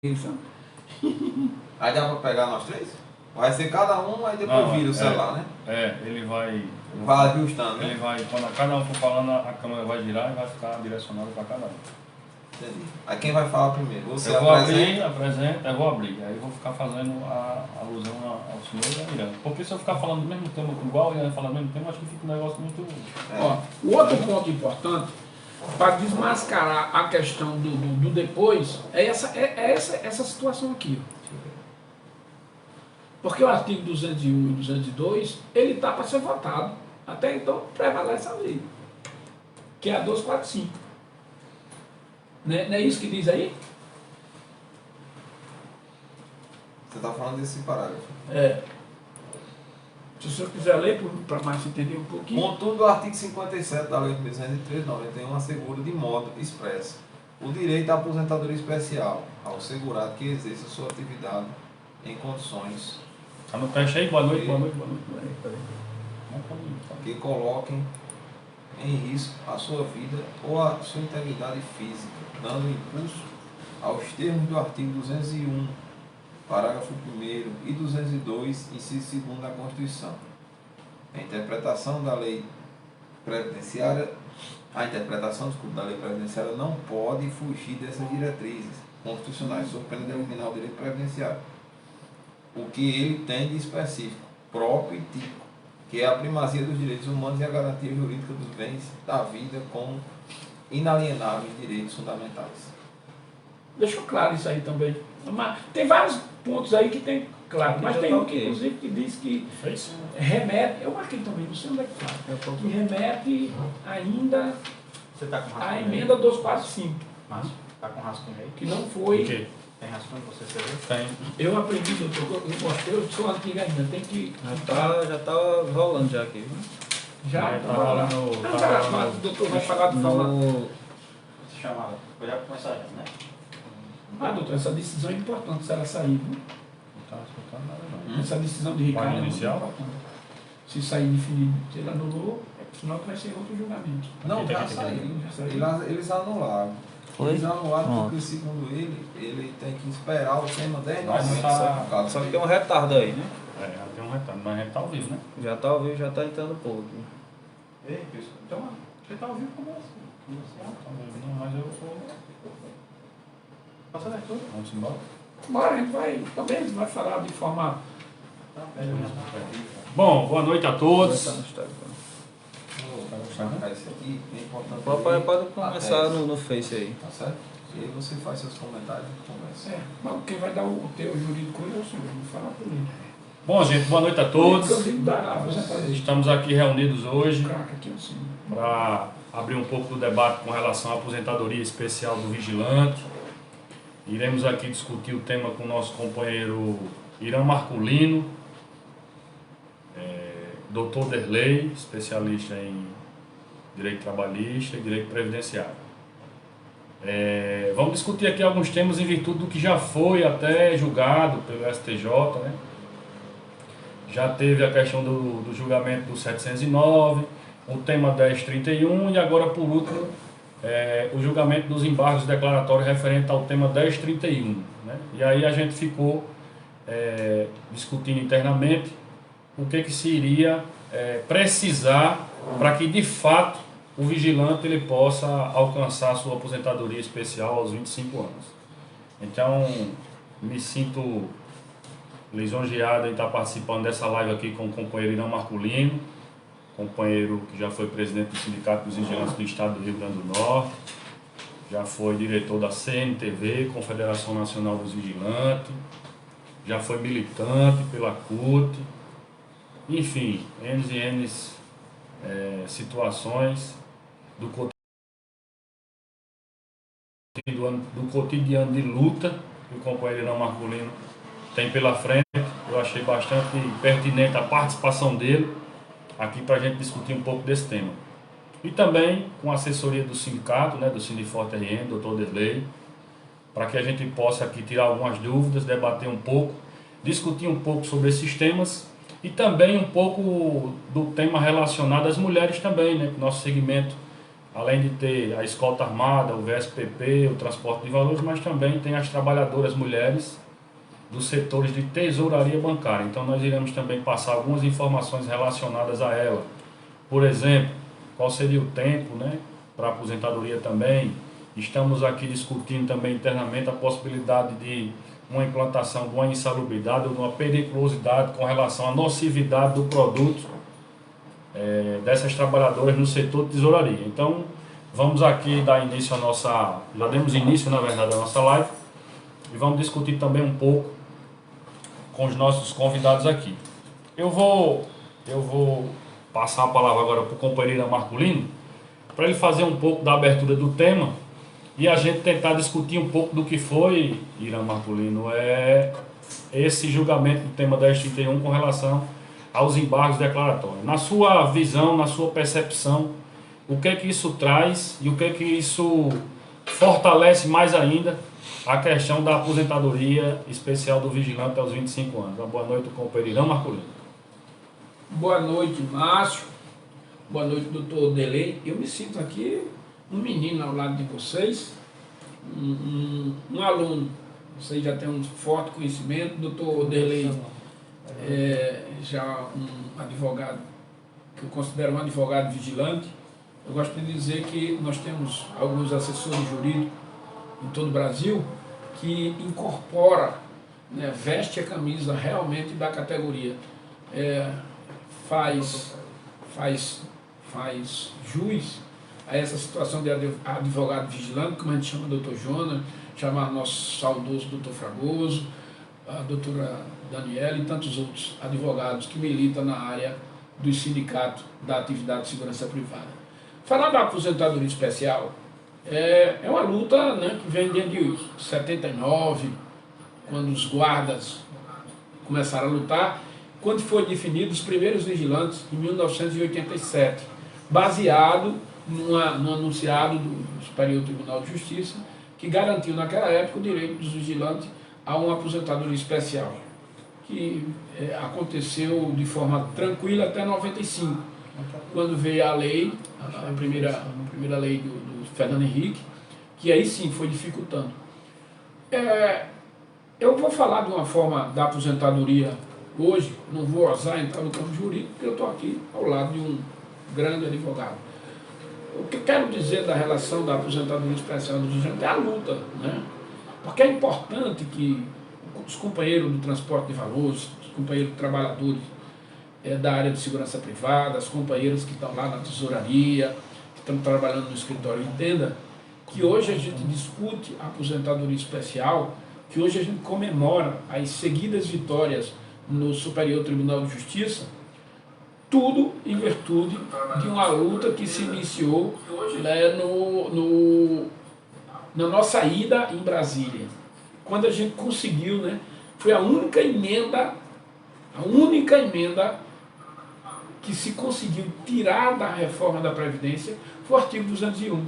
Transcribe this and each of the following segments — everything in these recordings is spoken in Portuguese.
Isso. Aí dá pra pegar nós três? Vai ser cada um, aí depois vira o celular, né? Ele vai ajustando, né? Ele vai, quando cada um for falando, a câmera vai girar e vai ficar direcionada para cada um. Entendi. Aí quem vai falar primeiro? Você eu vou apresenta? eu vou abrir. Aí eu vou ficar fazendo a alusão ao senhor e a Irã. Porque se eu ficar falando do mesmo tema igual e Irã falando do mesmo tema, acho que fica um negócio muito... Ó, o outro ponto importante, para desmascarar a questão do depois, é essa situação aqui. Porque o artigo 201 e 202, ele está para ser votado. Até então, prevalece a lei, que é a 245. Não é isso que diz aí? Você está falando desse parágrafo. É. Se o senhor quiser ler, para mais entender um pouquinho. Contudo, o artigo 57 da Lei de 1391 assegura de modo expresso o direito à aposentadoria especial ao segurado que exerça sua atividade em condições Tá no teste aí? Boa noite. que coloquem em risco a sua vida ou a sua integridade física, dando impulso aos termos do artigo 201, parágrafo 1º e 202, inciso 2º da Constituição. A interpretação da lei previdenciária não pode fugir dessas diretrizes constitucionais, sob pena de eliminar o direito previdenciário. O que ele tem de específico, próprio e típico, que é a primazia dos direitos humanos e a garantia jurídica dos bens da vida como inalienáveis direitos fundamentais. Deixou claro isso aí também. Mas tem vários pontos aí que tem claro, mas tem um que inclusive que diz que remete, eu marquei também, não sei onde é que está, que remete ainda à emenda 245. Márcio, está com rascunho aí? Que não foi. O quê? Tem rascunho que você escreveu? Tem. Eu aprendi, doutor, eu mostrei, eu sou antiga ainda, tem que. Já tá rolando já aqui, viu? Já tá rolando. O doutor vai falar do falar. Se chamava. Vou já começar já, né? Ah, doutor, essa decisão é importante se ela sair, viu? Não está escutando nada não. Essa decisão de Ricardo é muito inicial? importante. Se sair definido, se ele anulou, senão vai ser outro julgamento. Não, Aqui, já aqui, saiu. Já saiu. Eles anularam. Foi? Eles anularam Pronto. porque, segundo ele tem que esperar o tema 10 Mas novembro. tá- Só que tem um retardo aí, né? Já tem um retorno, mas a gente tá ao vivo, né? Já tá ao vivo, já tá entrando pouco. Ei, pessoal. Então, você está ouvindo como assim? Tá ao vivo, não, mas eu vou... Passa tudo. Vamos embora? Bora, a gente vai também vai falar de forma. Bom, boa noite a todos. Tá no Instagram. Vou marcar esse aqui, é importante. Pode começar Até- no Face aí. Tá certo? E aí você faz seus comentários e conversa. Mas quem vai dar o teu jurídico hoje é o senhor, não fala por ele. Bom, gente, boa noite a todos. Inclusive, você faz Estamos aqui reunidos hoje craque aqui assim. para abrir um pouco do debate com relação à aposentadoria especial do vigilante. Iremos aqui discutir o tema com o nosso companheiro Irã Marculino, doutor Derlei, especialista em direito trabalhista e direito previdenciário. Vamos discutir aqui alguns temas em virtude do que já foi até julgado pelo STJ, né? Já teve a questão do julgamento do 709, o tema 1031 e agora, por último, o julgamento dos embargos declaratórios referente ao tema 1031. Né? E aí a gente ficou discutindo internamente o que se iria precisar para que, de fato, o vigilante ele possa alcançar a sua aposentadoria especial aos 25 anos. Então, me sinto lisonjeado em estar participando dessa live aqui com o companheiro Irã Marculino, companheiro que já foi presidente do Sindicato dos Vigilantes do Estado do Rio Grande do Norte, já foi diretor da CNTV, Confederação Nacional dos Vigilantes, já foi militante pela CUT, enfim, N situações do cotidiano de luta que o companheiro Irã Marculino tem pela frente. Eu achei bastante pertinente a participação dele aqui para a gente discutir um pouco desse tema. E também com a assessoria do sindicato, né, do Sindiforte RN, doutor Derlei, para que a gente possa aqui tirar algumas dúvidas, debater um pouco, discutir um pouco sobre esses temas e também um pouco do tema relacionado às mulheres também, né, que nosso segmento além de ter a escolta armada, o VSPP, o transporte de valores, mas também tem as trabalhadoras mulheres dos setores de tesouraria bancária. Então nós iremos também passar algumas informações relacionadas a ela. Por exemplo, qual seria o tempo, né, para aposentadoria também. Estamos aqui discutindo também internamente a possibilidade de uma implantação de uma insalubridade ou de uma periculosidade com relação à nocividade do produto dessas trabalhadoras no setor de tesouraria. Então, vamos aqui dar início à nossa... Já demos início, na verdade, à nossa live e vamos discutir também um pouco com os nossos convidados aqui. Eu vou passar a palavra agora para o companheiro Marculino, para ele fazer um pouco da abertura do tema e a gente tentar discutir um pouco do que foi, Irã Marculino, esse julgamento do tema 1031 com relação aos embargos declaratórios. Na sua visão, na sua percepção, o que é que isso traz e o que é que isso fortalece mais ainda a questão da aposentadoria especial do vigilante aos 25 anos. Uma boa noite, companheiro Irã Marculino. Boa noite, Márcio. Boa noite, doutor Delei. Eu me sinto aqui um menino ao lado de vocês, um aluno. Vocês já têm um forte conhecimento. Doutor Delei já um advogado, que eu considero um advogado vigilante. Eu gosto de dizer que nós temos alguns assessores jurídicos em todo o Brasil que incorpora, né, veste a camisa realmente da categoria. Faz jus a essa situação de advogado vigilante, como a gente chama o doutor Jonas, chama nosso saudoso doutor Fragoso, a doutora Daniela e tantos outros advogados que militam na área do sindicato da atividade de segurança privada. Falar da aposentadoria especial é uma luta, né, que vem desde 79, quando os guardas começaram a lutar, quando foi definido os primeiros vigilantes em 1987, baseado no anunciado do Superior Tribunal de Justiça, que garantiu naquela época o direito dos vigilantes a uma aposentadoria especial, que aconteceu de forma tranquila até 95, quando veio a lei, a primeira lei do Fernando Henrique, que aí sim foi dificultando. Eu vou falar de uma forma da aposentadoria hoje, não vou ousar entrar no campo jurídico, porque eu estou aqui ao lado de um grande advogado. O que eu quero dizer da relação da aposentadoria especial do vigilante é a luta, né? Porque é importante que os companheiros do transporte de valores, os companheiros trabalhadores da área de segurança privada, os companheiros que estão lá na tesouraria, que estão trabalhando no escritório, entendam que hoje a gente discute a aposentadoria especial, que hoje a gente comemora as seguidas vitórias no Superior Tribunal de Justiça, tudo em virtude de uma luta que se iniciou, né, na nossa ida em Brasília, quando a gente conseguiu, né, foi a única emenda que se conseguiu tirar da reforma da Previdência foi o artigo 201.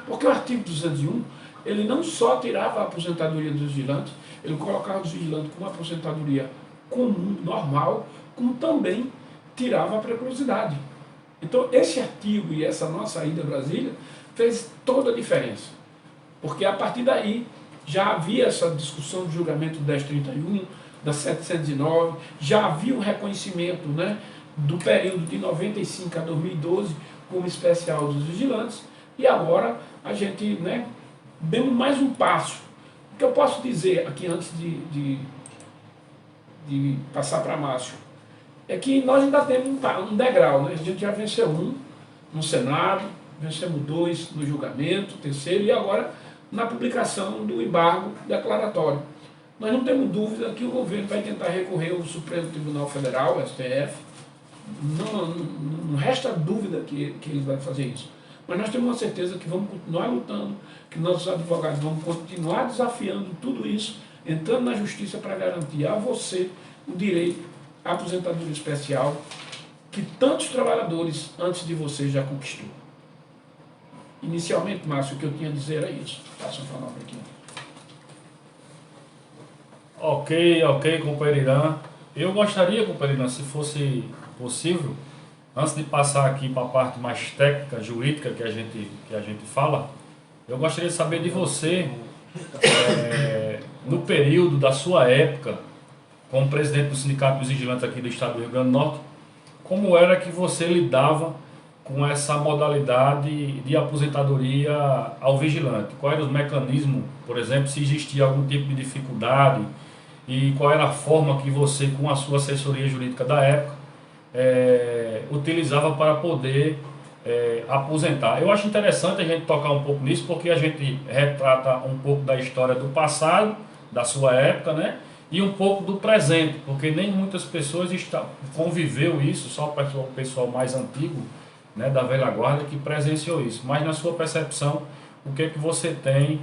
Porque o artigo 201, ele não só tirava a aposentadoria dos vigilantes, ele colocava os vigilantes com uma aposentadoria comum, normal, como também tirava a preclusidade. Então, esse artigo e essa nossa ida a Brasília fez toda a diferença. Porque a partir daí já havia essa discussão do julgamento do 1031, da 709, já havia um reconhecimento, né, do período de 95 a 2012 como especial dos vigilantes, e agora a gente, né, deu mais um passo. O que eu posso dizer aqui antes de passar para Márcio é que nós ainda temos um degrau, né? A gente já venceu um no Senado, vencemos dois no julgamento, terceiro, e agora na publicação do embargo declaratório. Nós não temos dúvida que o governo vai tentar recorrer ao Supremo Tribunal Federal, STF. Não resta dúvida que ele vai fazer isso. Mas nós temos uma certeza que vamos continuar lutando, que nossos advogados vão continuar desafiando tudo isso, entrando na justiça para garantir a você o direito à aposentadoria especial que tantos trabalhadores antes de você já conquistou. Inicialmente, Márcio, o que eu tinha a dizer era isso. Passa a palavra aqui. Ok, companheiro Irã. Eu gostaria, companheiro Irã, se fosse possível, Antes de passar aqui para a parte mais técnica, jurídica que a gente fala, eu gostaria de saber de você, no período da sua época, como presidente do Sindicato dos Vigilantes aqui do Estado do Rio Grande do Norte, como era que você lidava com essa modalidade de aposentadoria ao vigilante? Quais eram os mecanismos, por exemplo, se existia algum tipo de dificuldade e qual era a forma que você, com a sua assessoria jurídica da época, utilizava para poder aposentar? Eu acho interessante a gente tocar um pouco nisso, porque a gente retrata um pouco da história do passado, da sua época, né? E um pouco do presente, porque nem muitas pessoas conviveu isso, só o pessoal mais antigo, né, da velha guarda, que presenciou isso. Mas na sua percepção, o que é que você tem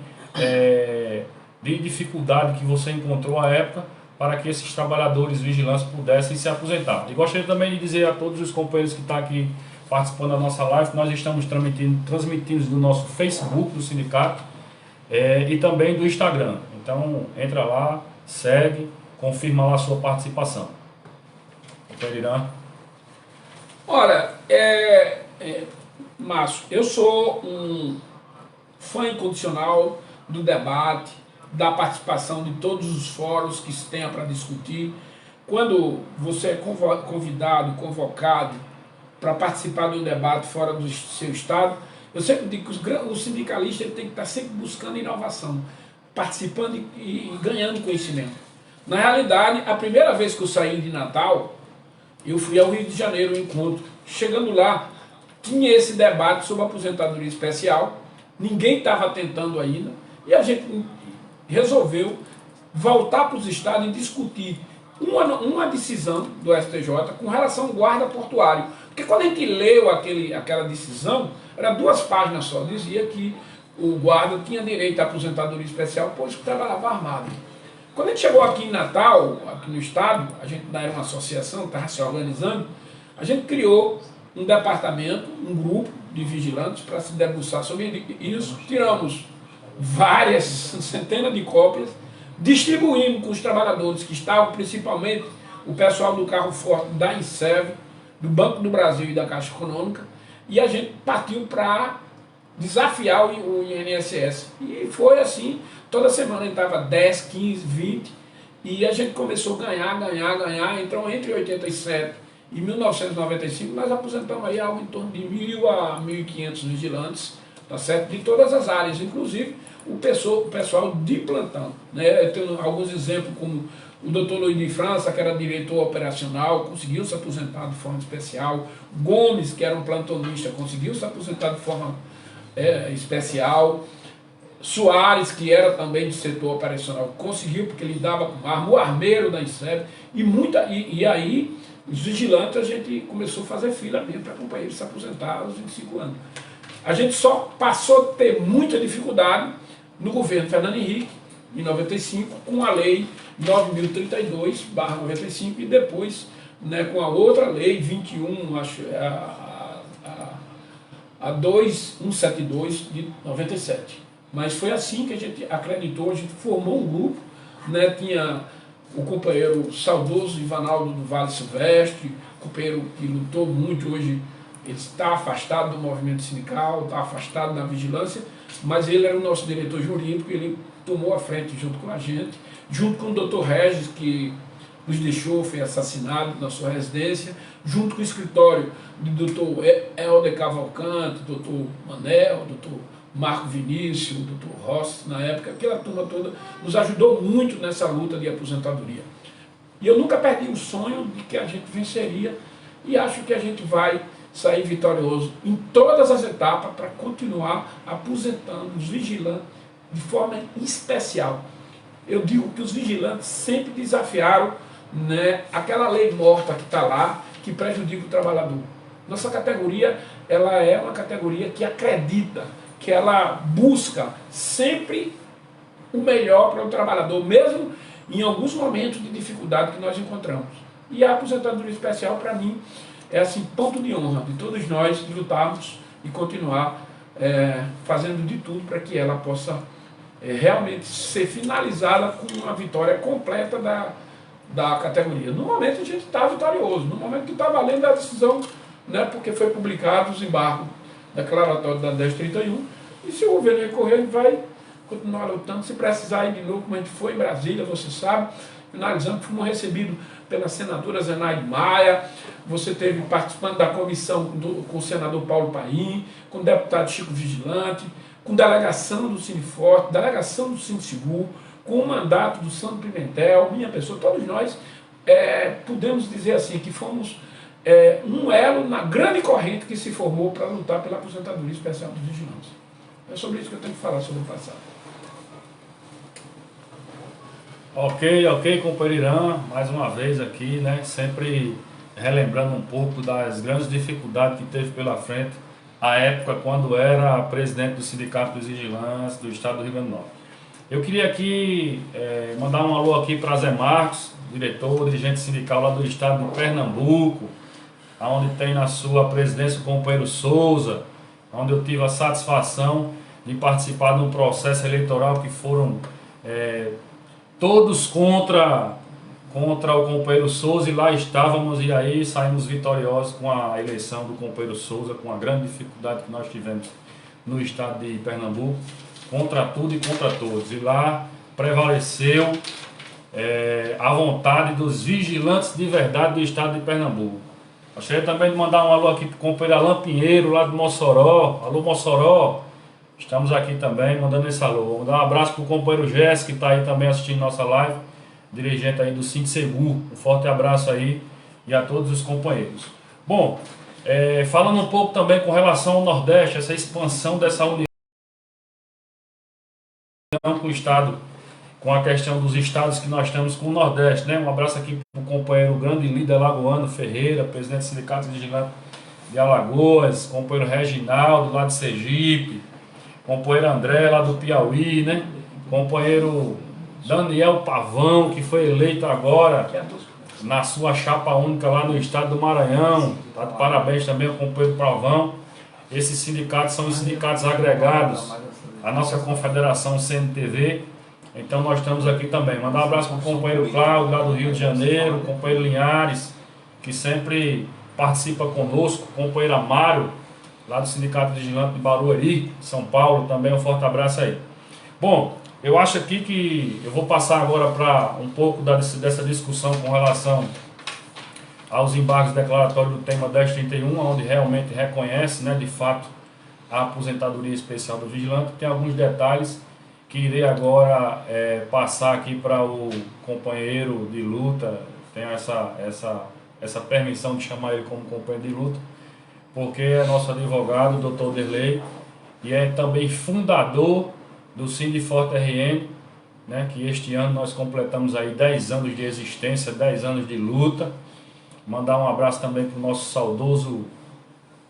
de dificuldade que você encontrou à época para que esses trabalhadores vigilantes pudessem se aposentar? E gostaria também de dizer a todos os companheiros que estão aqui participando da nossa live, que nós estamos transmitindo do nosso Facebook do sindicato e também do Instagram. Então entra lá, segue, confirma lá a sua participação. Perirã. Olha, Márcio, eu sou um fã incondicional do debate, da participação de todos os fóruns que se tenha para discutir. Quando você é convidado, convocado para participar de um debate fora do seu estado, eu sempre digo que o sindicalista ele tem que estar sempre buscando inovação, participando e ganhando conhecimento. Na realidade, a primeira vez que eu saí de Natal, eu fui ao Rio de Janeiro, um encontro. Chegando lá, tinha esse debate sobre aposentadoria especial, ninguém estava tentando ainda, e a gente resolveu voltar para os estados e discutir uma decisão do STJ com relação ao guarda portuário. Porque quando a gente leu aquela decisão, era 2 páginas só, dizia que o guarda tinha direito à aposentadoria especial, pois trabalhava armado. Quando a gente chegou aqui em Natal, aqui no estado, a gente era uma associação, estava se organizando, a gente criou um departamento, um grupo de vigilantes para se debruçar sobre isso. Tiramos várias centenas de cópias, distribuímos com os trabalhadores que estavam, principalmente o pessoal do carro forte da INSEV, do Banco do Brasil e da Caixa Econômica, e a gente partiu para desafiar o INSS. E foi assim, toda semana entrava 10, 15, 20, e a gente começou a ganhar. Então, entre 87 e 1995, nós aposentamos aí algo em torno de 1.000 a 1.500 vigilantes, tá certo? De todas as áreas, inclusive o pessoal de plantão, né? Eu tenho alguns exemplos, como o doutor Luiz de França, que era diretor operacional, conseguiu se aposentar de forma especial. Gomes, que era um plantonista, conseguiu se aposentar de forma especial. Soares, que era também do setor operacional, conseguiu, porque ele dava com arma, o armeiro da INSEB, e aí os vigilantes, a gente começou a fazer fila mesmo para companheiros se aposentar aos 25 anos. A gente só passou a ter muita dificuldade no governo Fernando Henrique, em 95, com a lei 9.032/95, e depois, né, com a outra lei 21, acho, a 2172 de 97. Mas foi assim que a gente acreditou, a gente formou um grupo, né, tinha o companheiro saudoso Ivanaldo do Vale Silvestre, companheiro que lutou muito, hoje ele está afastado do movimento sindical, está afastado da vigilância, mas ele era o nosso diretor jurídico, ele tomou a frente junto com a gente, junto com o doutor Regis, que nos deixou, foi assassinado na sua residência, junto com o escritório do doutor Helder Cavalcante, doutor Manel, doutor Marco Vinícius, doutor Rossi, na época, aquela turma toda nos ajudou muito nessa luta de aposentadoria. E eu nunca perdi o sonho de que a gente venceria, e acho que a gente vai sair vitorioso em todas as etapas para continuar aposentando os vigilantes de forma especial. Eu digo que os vigilantes sempre desafiaram, né, aquela lei morta que está lá, que prejudica o trabalhador. Nossa categoria, ela é uma categoria que acredita, que ela busca sempre o melhor para o trabalhador, mesmo em alguns momentos de dificuldade que nós encontramos. E a aposentadoria especial, para mim, é assim, ponto de honra de todos nós lutarmos e continuar fazendo de tudo para que ela possa realmente ser finalizada com uma vitória completa da categoria. No momento a gente está vitorioso, no momento que está valendo a decisão né, porque foi publicado os embargos declaratórios da 1031, e se o governo recorrer, ele vai continuar lutando, se precisar ir de novo, como a gente foi em Brasília, você sabe, finalizando, fomos recebidos pela senadora Zenaide Maia, você teve participando da comissão com o senador Paulo Paim, com o deputado Chico Vigilante, com delegação do Cineforte, delegação do Cineseguro, com o mandato do Sandro Pimentel, minha pessoa, todos nós podemos dizer assim, que fomos um elo na grande corrente que se formou para lutar pela aposentadoria especial dos vigilantes. É sobre isso que eu tenho que falar sobre o passado. Ok, companheiro Irã, mais uma vez aqui, né? Sempre relembrando um pouco das grandes dificuldades que teve pela frente a época quando era presidente do Sindicato dos Vigilantes do Estado do Rio Grande do Norte. Eu queria aqui mandar um alô aqui para Zé Marcos, diretor, dirigente sindical lá do Estado de Pernambuco, onde tem na sua presidência o companheiro Souza, onde eu tive a satisfação de participar de um processo eleitoral que foram todos contra o companheiro Souza, e lá estávamos, e aí saímos vitoriosos com a eleição do companheiro Souza, com a grande dificuldade que nós tivemos no estado de Pernambuco, contra tudo e contra todos. E lá prevaleceu a vontade dos vigilantes de verdade do estado de Pernambuco. Gostaria também de mandar um alô aqui para o companheiro Alain Pinheiro, lá de Mossoró. Alô, Mossoró! Estamos aqui também, mandando esse alô. Vou dar um abraço para o companheiro Jéssica, que está aí também assistindo nossa live, dirigente aí do Cineseguro. Um forte abraço aí e a todos os companheiros. Bom, falando um pouco também com relação ao Nordeste, essa expansão dessa união com o Estado, com a questão dos estados que nós temos com o Nordeste, né? Um abraço aqui para o companheiro grande líder Alagoano Ferreira, presidente do Sindicato Vigilante de Alagoas, companheiro Reginaldo, lá de Sergipe, companheiro André, lá do Piauí, né? Companheiro Daniel Pavão, que foi eleito agora na sua chapa única lá no estado do Maranhão. Tá de parabéns também ao companheiro Pavão. Esses sindicatos são os sindicatos agregados à nossa confederação CNTV. Então nós estamos aqui também. Mandar um abraço para o companheiro Cláudio, lá do Rio de Janeiro, o companheiro Linhares, que sempre participa conosco, o companheiro Amário, lá do Sindicato Vigilante de Barueri, São Paulo, também um forte abraço aí. Bom, eu acho aqui que eu vou passar agora para um pouco dessa discussão com relação aos embargos declaratórios do tema 1031, onde realmente reconhece, né, de fato, a aposentadoria especial do vigilante. Tem alguns detalhes que irei agora passar aqui para o companheiro de luta. Tenho essa permissão de chamar ele como companheiro de luta, porque é nosso advogado, o Dr. Derlei, e é também fundador do Cineforte RN, né, que este ano nós completamos aí 10 anos de existência, 10 anos de luta. Mandar um abraço também para o nosso saudoso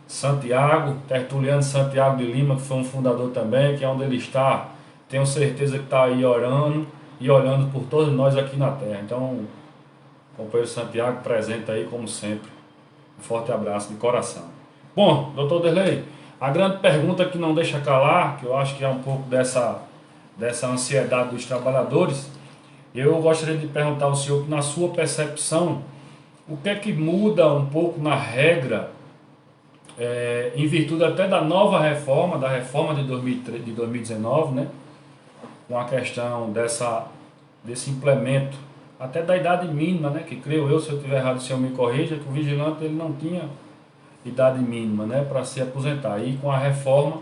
Santiago, Tertuliano Santiago de Lima, que foi um fundador também, que é onde ele está, tenho certeza que está aí orando e olhando por todos nós aqui na terra. Então, companheiro Santiago presente aí como sempre. Um forte abraço de coração. Bom, doutor Derlei, a grande pergunta que não deixa calar, que eu acho que é um pouco dessa ansiedade dos trabalhadores, eu gostaria de perguntar ao senhor que, na sua percepção, o que é que muda um pouco na regra, em virtude até da nova reforma, da reforma de 2019, né, com a questão desse implemento, até da idade mínima, né, que creio eu, se eu estiver errado, o senhor me corrija, que o vigilante ele não tinha idade mínima, né, para se aposentar. E com a reforma,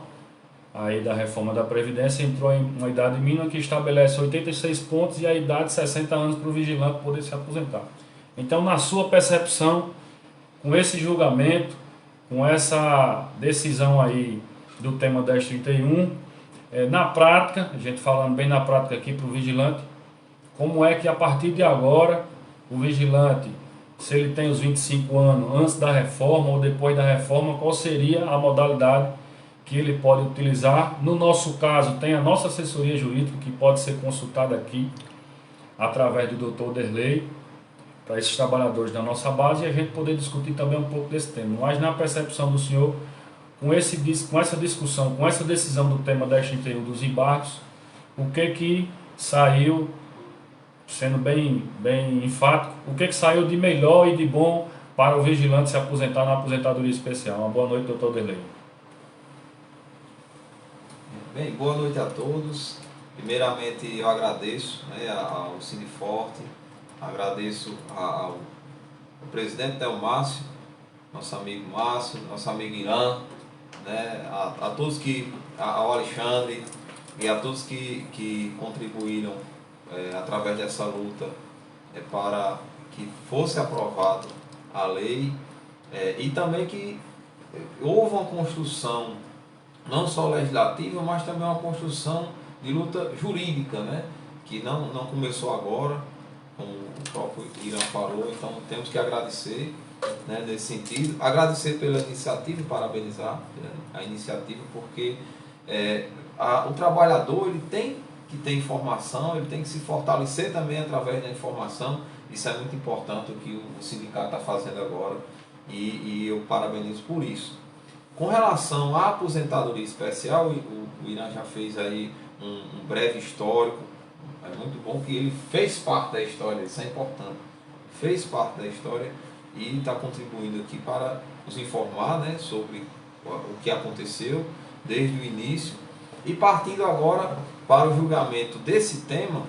aí da reforma da Previdência, entrou em uma idade mínima que estabelece 86 pontos e a idade de 60 anos para o vigilante poder se aposentar. Então, na sua percepção, com esse julgamento, com essa decisão aí do tema 1031, na prática, a gente falando bem na prática aqui para o vigilante, como é que a partir de agora o vigilante, se ele tem os 25 anos antes da reforma ou depois da reforma, qual seria a modalidade que ele pode utilizar? No nosso caso, tem a nossa assessoria jurídica que pode ser consultada aqui através do Dr. Derlei, para esses trabalhadores da nossa base, e a gente poder discutir também um pouco desse tema. Mas na percepção do senhor, com essa discussão, com essa decisão do tema 1031 dos embargos, o que saiu, sendo bem enfático, o que saiu de melhor e de bom para o vigilante se aposentar na aposentadoria especial. Uma boa noite, doutor Derlei. Bem, boa noite a todos. Primeiramente, eu agradeço, né, ao Cineforte, agradeço ao presidente Delmácio, nosso amigo Márcio, nosso amigo Irã, né, a todos ao Alexandre e a todos que contribuíram através dessa luta para que fosse aprovado a lei e também que houve uma construção não só legislativa, mas também uma construção de luta jurídica, né, que não começou agora, como o próprio Irã falou. Então temos que agradecer, né, nesse sentido, agradecer pela iniciativa e parabenizar a iniciativa, porque o trabalhador ele tem que ter informação, ele tem que se fortalecer também através da informação. Isso é muito importante o que o sindicato está fazendo agora e eu parabenizo por isso. Com relação à aposentadoria especial, o Irã já fez aí um breve histórico. É muito bom que ele fez parte da história, isso é importante. Fez parte da história e está contribuindo aqui para nos informar, né, sobre o que aconteceu desde o início. E partindo agora para o julgamento desse tema,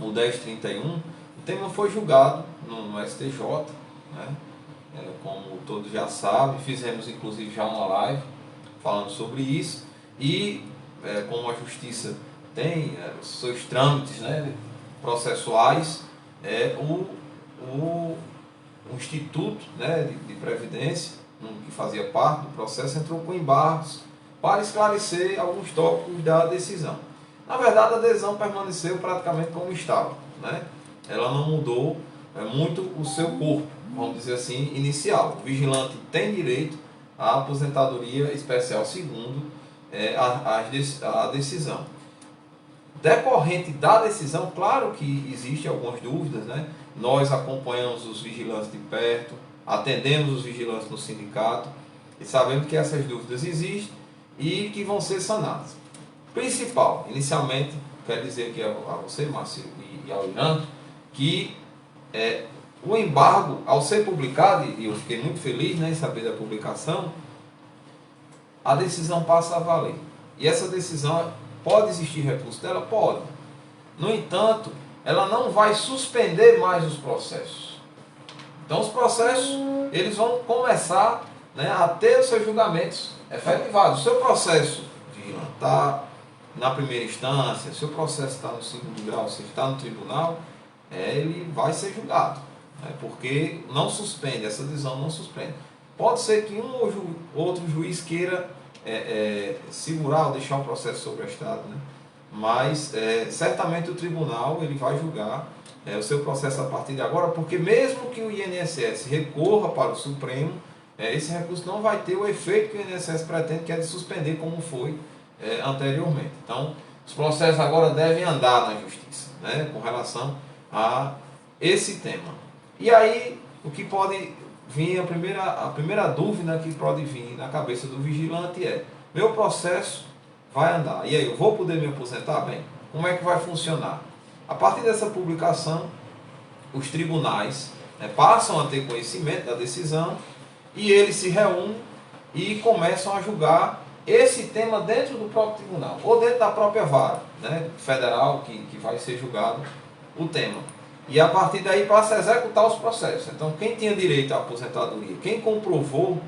o 1031, o tema foi julgado no STJ, né? Como todos já sabem, fizemos inclusive já uma live falando sobre isso, e como a justiça tem os seus trâmites, né, processuais, o Instituto, né, de Previdência, que fazia parte do processo, entrou com embargos para esclarecer alguns tópicos da decisão. Na verdade, a decisão permaneceu praticamente como estava, né? Ela não mudou muito o seu corpo, vamos dizer assim, inicial. O vigilante tem direito à aposentadoria especial segundo a decisão. Decorrente da decisão, claro que existem algumas dúvidas, né? Nós acompanhamos os vigilantes de perto, atendemos os vigilantes no sindicato e sabemos que essas dúvidas existem e que vão ser sanadas. Principal, inicialmente, quero dizer aqui a você, Márcio, e ao Irã, que o embargo, ao ser publicado, e eu fiquei muito feliz, né, em saber da publicação, a decisão passa a valer. E essa decisão, pode existir recurso dela? Pode. No entanto, ela não vai suspender mais os processos. Então os processos, eles vão começar, né, a ter os seus julgamentos efetivados. O seu processo está na primeira instância, se o processo está no segundo grau, se está no tribunal, ele vai ser julgado, né, porque não suspende, essa decisão não suspende. Pode ser que um ou outro juiz queira segurar ou deixar o processo sobreestado, né, mas certamente o tribunal ele vai julgar o seu processo a partir de agora, porque mesmo que o INSS recorra para o Supremo, esse recurso não vai ter o efeito que o INSS pretende, que é de suspender como foi anteriormente. Então, os processos agora devem andar na justiça, né, com relação a esse tema. E aí, o que pode vir, a primeira dúvida que pode vir na cabeça do vigilante é: meu processo vai andar, e aí eu vou poder me aposentar? Bem, como é que vai funcionar? A partir dessa publicação, os tribunais passam a ter conhecimento da decisão e eles se reúnem e começam a julgar esse tema dentro do próprio tribunal, ou dentro da própria vara, né, federal, que vai ser julgado o tema. E a partir daí passa a executar os processos. Então, quem tinha direito à aposentadoria, quem comprovou,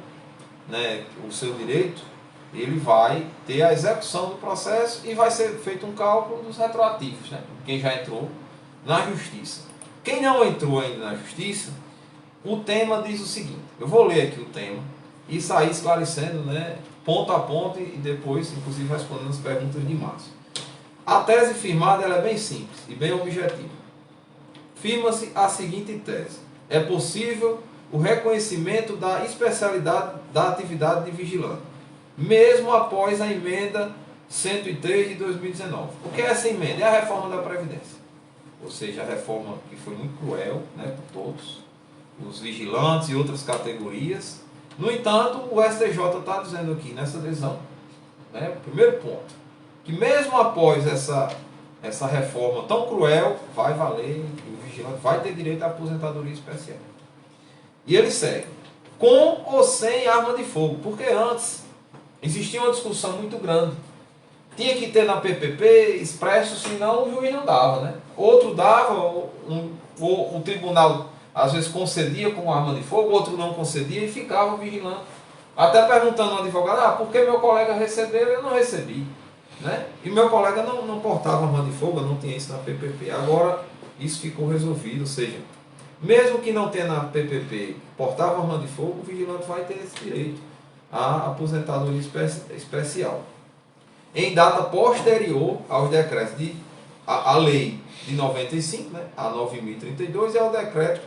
né, o seu direito, ele vai ter a execução do processo e vai ser feito um cálculo dos retroativos, né, quem já entrou na justiça. Quem não entrou ainda na justiça, o tema diz o seguinte: eu vou ler aqui o tema e sair esclarecendo, né, ponto a ponto, e depois, inclusive, respondendo as perguntas de Márcio. A tese firmada ela é bem simples e bem objetiva. Firma-se a seguinte tese: é possível o reconhecimento da especialidade da atividade de vigilante, mesmo após a emenda 103 de 2019. O que é essa emenda? É a reforma da Previdência. Ou seja, a reforma que foi muito cruel, né, por todos, os vigilantes e outras categorias. No entanto, o STJ está dizendo aqui nessa decisão, né, primeiro ponto, que mesmo após essa reforma tão cruel, vai valer, o vigilante vai ter direito à aposentadoria especial. E ele segue. Com ou sem arma de fogo. Porque antes existia uma discussão muito grande. Tinha que ter na PPP expresso, senão o juiz não dava, né? Outro dava, o tribunal às vezes concedia com arma de fogo, outro não concedia e ficava vigilante. Até perguntando ao advogado, por que meu colega recebeu e eu não recebi? Né? E meu colega não portava arma de fogo, não tinha isso na PPP. Agora isso ficou resolvido, ou seja, mesmo que não tenha na PPP portava arma de fogo, o vigilante vai ter esse direito à aposentadoria especial. Em data posterior aos decretos a lei de 95, né, a 9.032 e ao decreto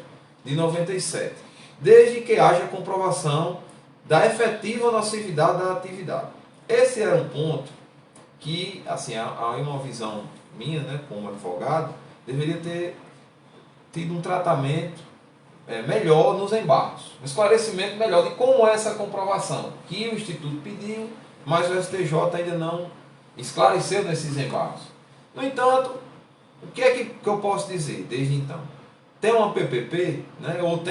de 97, desde que haja comprovação da efetiva nocividade da atividade. Esse era um ponto que, assim, há uma visão minha, né, como advogado, deveria ter tido um tratamento melhor nos embargos, um esclarecimento melhor de como é essa comprovação, que o Instituto pediu, mas o STJ ainda não esclareceu nesses embargos. No entanto, o que é que eu posso dizer desde então? Tem uma PPP, né, ou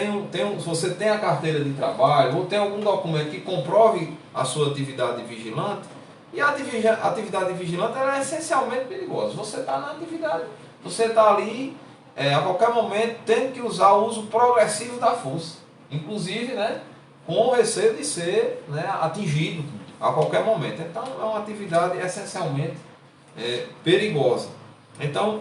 se você tem a carteira de trabalho, ou tem algum documento que comprove a sua atividade de vigilante, e a atividade de vigilante ela é essencialmente perigosa. Você está na atividade, você está ali, a qualquer momento, tendo que usar o uso progressivo da força, inclusive, né, com o receio de ser, né, atingido a qualquer momento. Então, é uma atividade essencialmente perigosa. Então,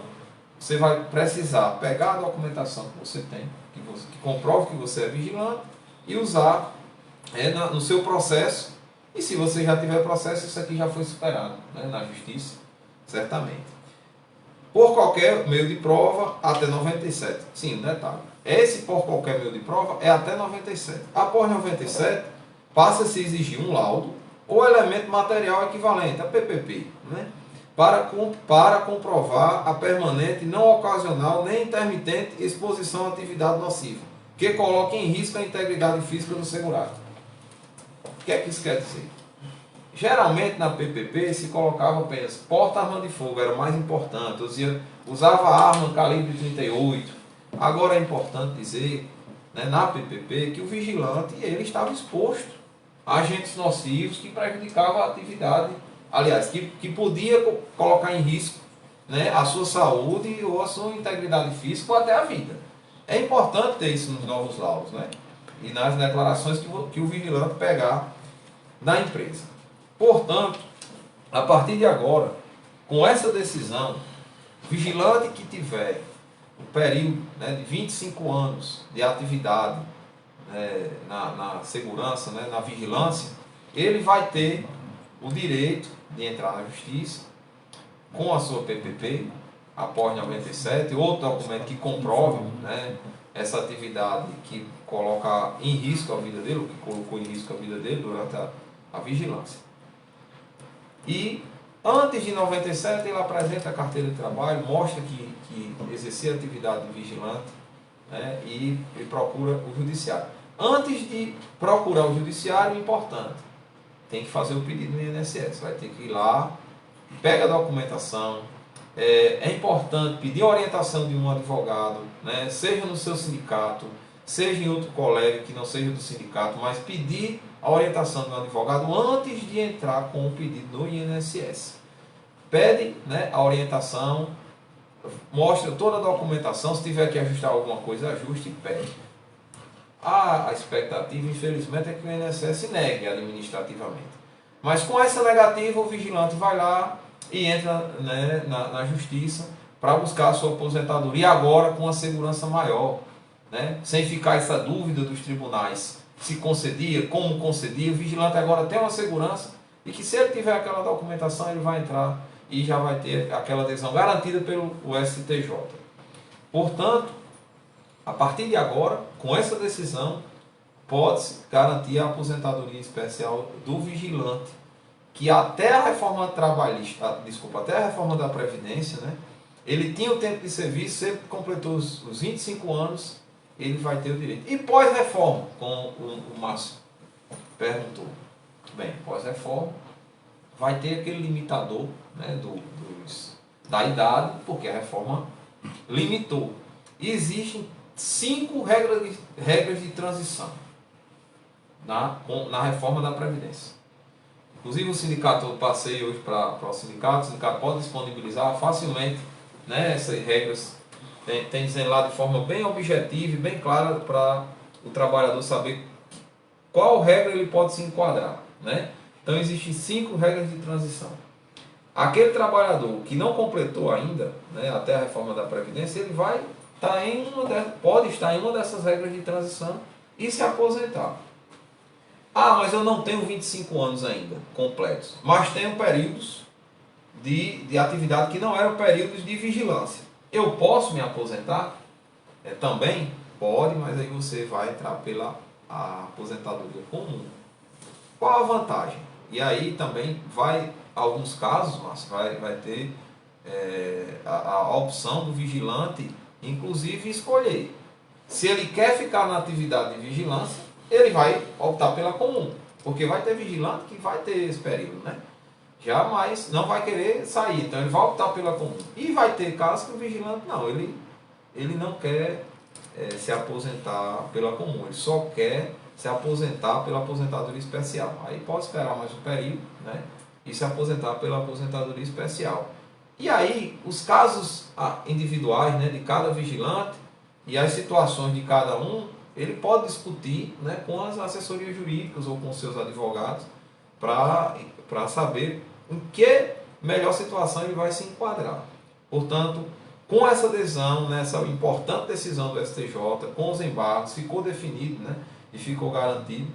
você vai precisar pegar a documentação que você tem, que comprove que você é vigilante, e usar no seu processo. E se você já tiver processo, isso aqui já foi superado, né, na justiça, certamente. Por qualquer meio de prova, até 97. Sim, um detalhe. Esse por qualquer meio de prova é até 97. Após 97, passa-se a exigir um laudo ou elemento material equivalente, a PPP, né, para comprovar a permanente, não ocasional, nem intermitente exposição à atividade nociva, que coloque em risco a integridade física do segurado. O que é que isso quer dizer? Geralmente na PPP se colocava apenas porta-arma de fogo, era o mais importante, usava arma calibre 38. Agora é importante dizer, né, na PPP, que o vigilante ele estava exposto a agentes nocivos que prejudicavam a atividade, aliás, que podia colocar em risco, né, a sua saúde ou a sua integridade física ou até a vida. É importante ter isso nos novos laudos, né, e nas declarações que o vigilante pegar na empresa. Portanto, a partir de agora, com essa decisão, vigilante que tiver um período, né, de 25 anos de atividade na segurança, né, na vigilância, ele vai ter o direito de entrar na justiça com a sua PPP, após 97, outro documento que comprove, né, essa atividade que coloca em risco a vida dele, ou que colocou em risco a vida dele durante a vigilância. E antes de 97 ele apresenta a carteira de trabalho, mostra que exercia atividade de vigilante, né, e procura o judiciário. Antes de procurar o judiciário, importante, tem que fazer o pedido no INSS, vai ter que ir lá, pega a documentação. É importante pedir a orientação de um advogado, né, seja no seu sindicato, seja em outro colega que não seja do sindicato, mas pedir a orientação de um advogado antes de entrar com o pedido no INSS. Pede, né, a orientação, mostra toda a documentação, se tiver que ajustar alguma coisa, ajuste e pede. A expectativa, infelizmente, é que o INSS negue administrativamente. Mas com essa negativa, o vigilante vai lá e entra, né, na justiça para buscar a sua aposentadoria, agora com uma segurança maior, né, sem ficar essa dúvida dos tribunais, se concedia, como concedia. O vigilante agora tem uma segurança e que se ele tiver aquela documentação, ele vai entrar e já vai ter aquela adesão garantida pelo STJ. Portanto, a partir de agora, com essa decisão, pode-se garantir a aposentadoria especial do vigilante, que até a reforma trabalhista, até a reforma da Previdência, né, ele tinha o tempo de serviço, sempre completou os 25 anos, ele vai ter o direito. E pós-reforma, como o Márcio perguntou. Bem, pós-reforma, vai ter aquele limitador, né, da idade, porque a reforma limitou. E existem 5 regras de transição na reforma da Previdência. Inclusive o sindicato, eu passei hoje para o sindicato pode disponibilizar facilmente, né, essas regras, tem dizendo lá de forma bem objetiva e bem clara para o trabalhador saber qual regra ele pode se enquadrar, né? Então existem 5 regras de transição. Aquele trabalhador que não completou ainda, né, até a reforma da Previdência, ele vai estar pode estar em uma dessas regras de transição e se aposentar. Ah, mas eu não tenho 25 anos ainda completos, mas tenho períodos de atividade que não eram períodos de vigilância. Eu posso me aposentar? Também? Pode, mas aí você vai entrar pela aposentadoria comum. Qual a vantagem? E aí também alguns casos, Márcio, vai ter a opção do vigilante, inclusive, escolher. Se ele quer ficar na atividade de vigilância, ele vai optar pela comum, porque vai ter vigilante que vai ter esse período, né? Jamais não vai querer sair, então ele vai optar pela comum. E vai ter casos que o vigilante não, ele não quer se aposentar pela comum, ele só quer se aposentar pela aposentadoria especial. Aí pode esperar mais um período, né? E se aposentar pela aposentadoria especial. E aí, os casos individuais, né, de cada vigilante e as situações de cada um, ele pode discutir, né, com as assessorias jurídicas ou com seus advogados para saber em que melhor situação ele vai se enquadrar. Portanto, com essa adesão, nessa importante decisão do STJ, com os embargos, ficou definido, né, e ficou garantido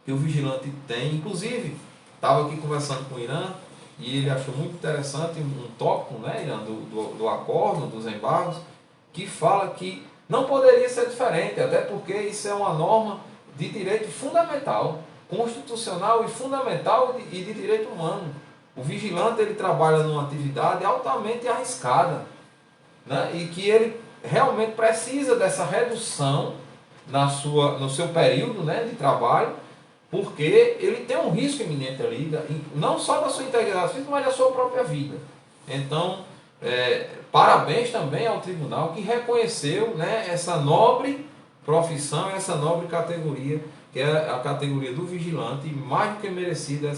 que o vigilante tem, inclusive, estava aqui conversando com o Irã, e ele achou muito interessante um tópico, né, Irã, do acordo, dos embargos, que fala que não poderia ser diferente, até porque isso é uma norma de direito fundamental, constitucional e fundamental e de direito humano. O vigilante ele trabalha numa atividade altamente arriscada, né, e que ele realmente precisa dessa redução no seu período, né, de trabalho, porque ele tem um risco iminente ali, não só da sua integridade física, mas da sua própria vida. Então, parabéns também ao tribunal que reconheceu, né, essa nobre profissão, essa nobre categoria, que é a categoria do vigilante, e mais do que merecida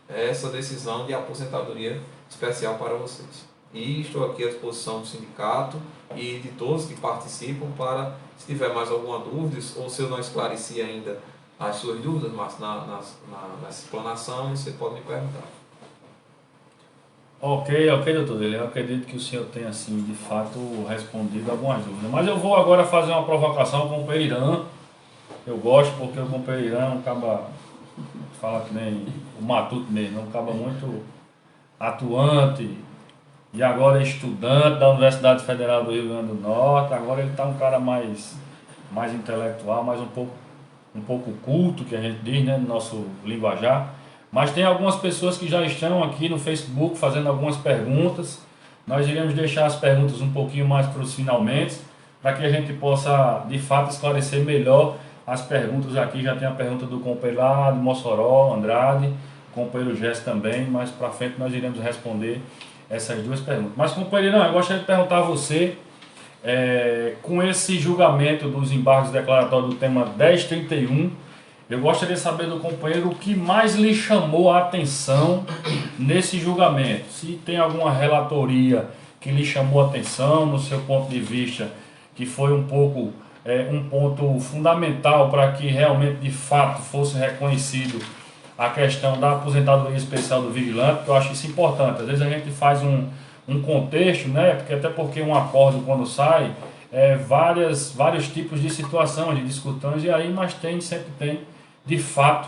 essa decisão de aposentadoria especial para vocês. E estou aqui à disposição do sindicato e de todos que participam para, se tiver mais alguma dúvida, ou se eu não esclareci ainda as suas dúvidas, mas nessa explanação, você pode me perguntar. Ok, doutor. Eu acredito que o senhor tenha, assim, de fato, respondido algumas dúvidas. Mas eu vou agora fazer uma provocação com o Peirã. Eu gosto porque o companheiro Irã é um caba, fala que nem o Matuto mesmo, é um caba muito atuante. E agora é estudante da Universidade Federal do Rio Grande do Norte. Agora ele está um cara mais intelectual, mais um pouco culto, que a gente diz, né, no nosso linguajar. Mas tem algumas pessoas que já estão aqui no Facebook fazendo algumas perguntas. Nós iremos deixar as perguntas um pouquinho mais para os finalmente, para que a gente possa, de fato, esclarecer melhor as perguntas aqui. Já tem a pergunta do companheiro lá de Mossoró, Andrade, o companheiro Gesso também. Mais para frente nós iremos responder essas duas perguntas. Mas, companheiro, eu gostaria de perguntar a você, com esse julgamento dos embargos declaratórios do tema 1031, eu gostaria de saber do companheiro o que mais lhe chamou a atenção nesse julgamento. Se tem alguma relatoria que lhe chamou a atenção, no seu ponto de vista, que foi um ponto fundamental para que realmente, de fato, fosse reconhecido a questão da aposentadoria especial do vigilante, porque eu acho isso importante. Às vezes a gente faz um contexto, né? Até porque um acordo, quando sai, vários tipos de situações, de discussões, e aí, mas sempre tem, de fato,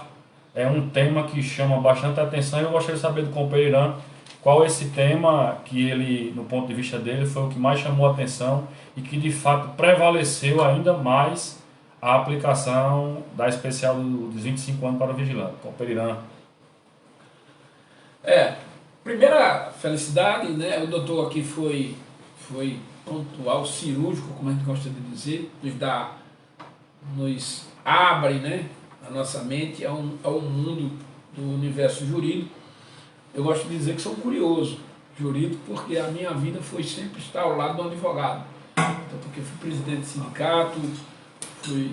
um tema que chama bastante atenção. Eu gostaria de saber do companheiro Irã qual esse tema que ele, no ponto de vista dele, foi o que mais chamou a atenção e que, de fato, prevaleceu ainda mais a aplicação da especial dos 25 anos para o vigilante. Companheiro Irã. Primeira felicidade, né? O doutor aqui foi pontual, cirúrgico, como a gente gosta de dizer, nos abre, né, a nossa mente ao mundo do universo jurídico. Eu gosto de dizer que sou um curioso jurídico, porque a minha vida foi sempre estar ao lado do advogado. até porque fui presidente de sindicato, fui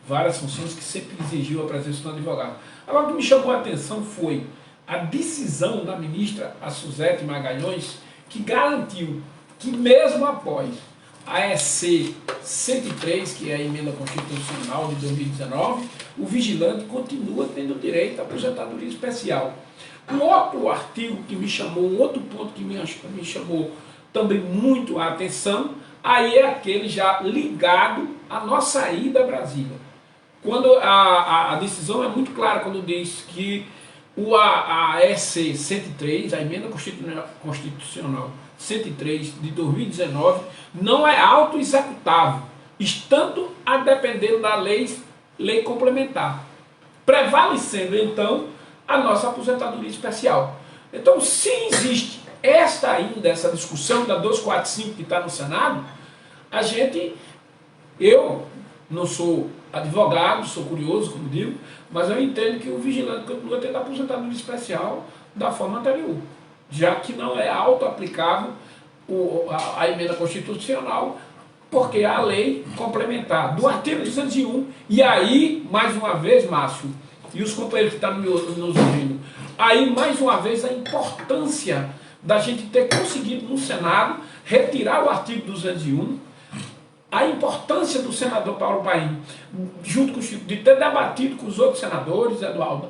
várias funções que sempre exigiu a presença do advogado. Agora, o que me chamou a atenção foi a decisão da ministra a Suzete Magalhães, que garantiu que mesmo após a EC 103, que é a emenda constitucional de 2019, o vigilante continua tendo direito à aposentadoria especial. Um outro artigo que me chamou, um outro ponto que me chamou também muito a atenção, aí é aquele já ligado à nossa ida a Brasília. Quando a decisão é muito clara, quando diz que a EC 103, a emenda constitucional 103 de 2019, não é auto-executável, estando a depender da lei complementar, prevalecendo então a nossa aposentadoria especial. Então, se existe essa discussão da 245 que está no Senado, eu não sou advogado, sou curioso, como digo, mas eu entendo que o vigilante continua tendo aposentadoria especial da forma anterior, já que não é auto-aplicável a emenda constitucional, porque a lei complementar do artigo 201, e aí, mais uma vez, Márcio, e os companheiros que estão nos ouvindo, aí, mais uma vez, a importância da gente ter conseguido no Senado retirar o artigo 201, a importância do senador Paulo Paim, junto com o Chico, de ter debatido com os outros senadores, Eduardo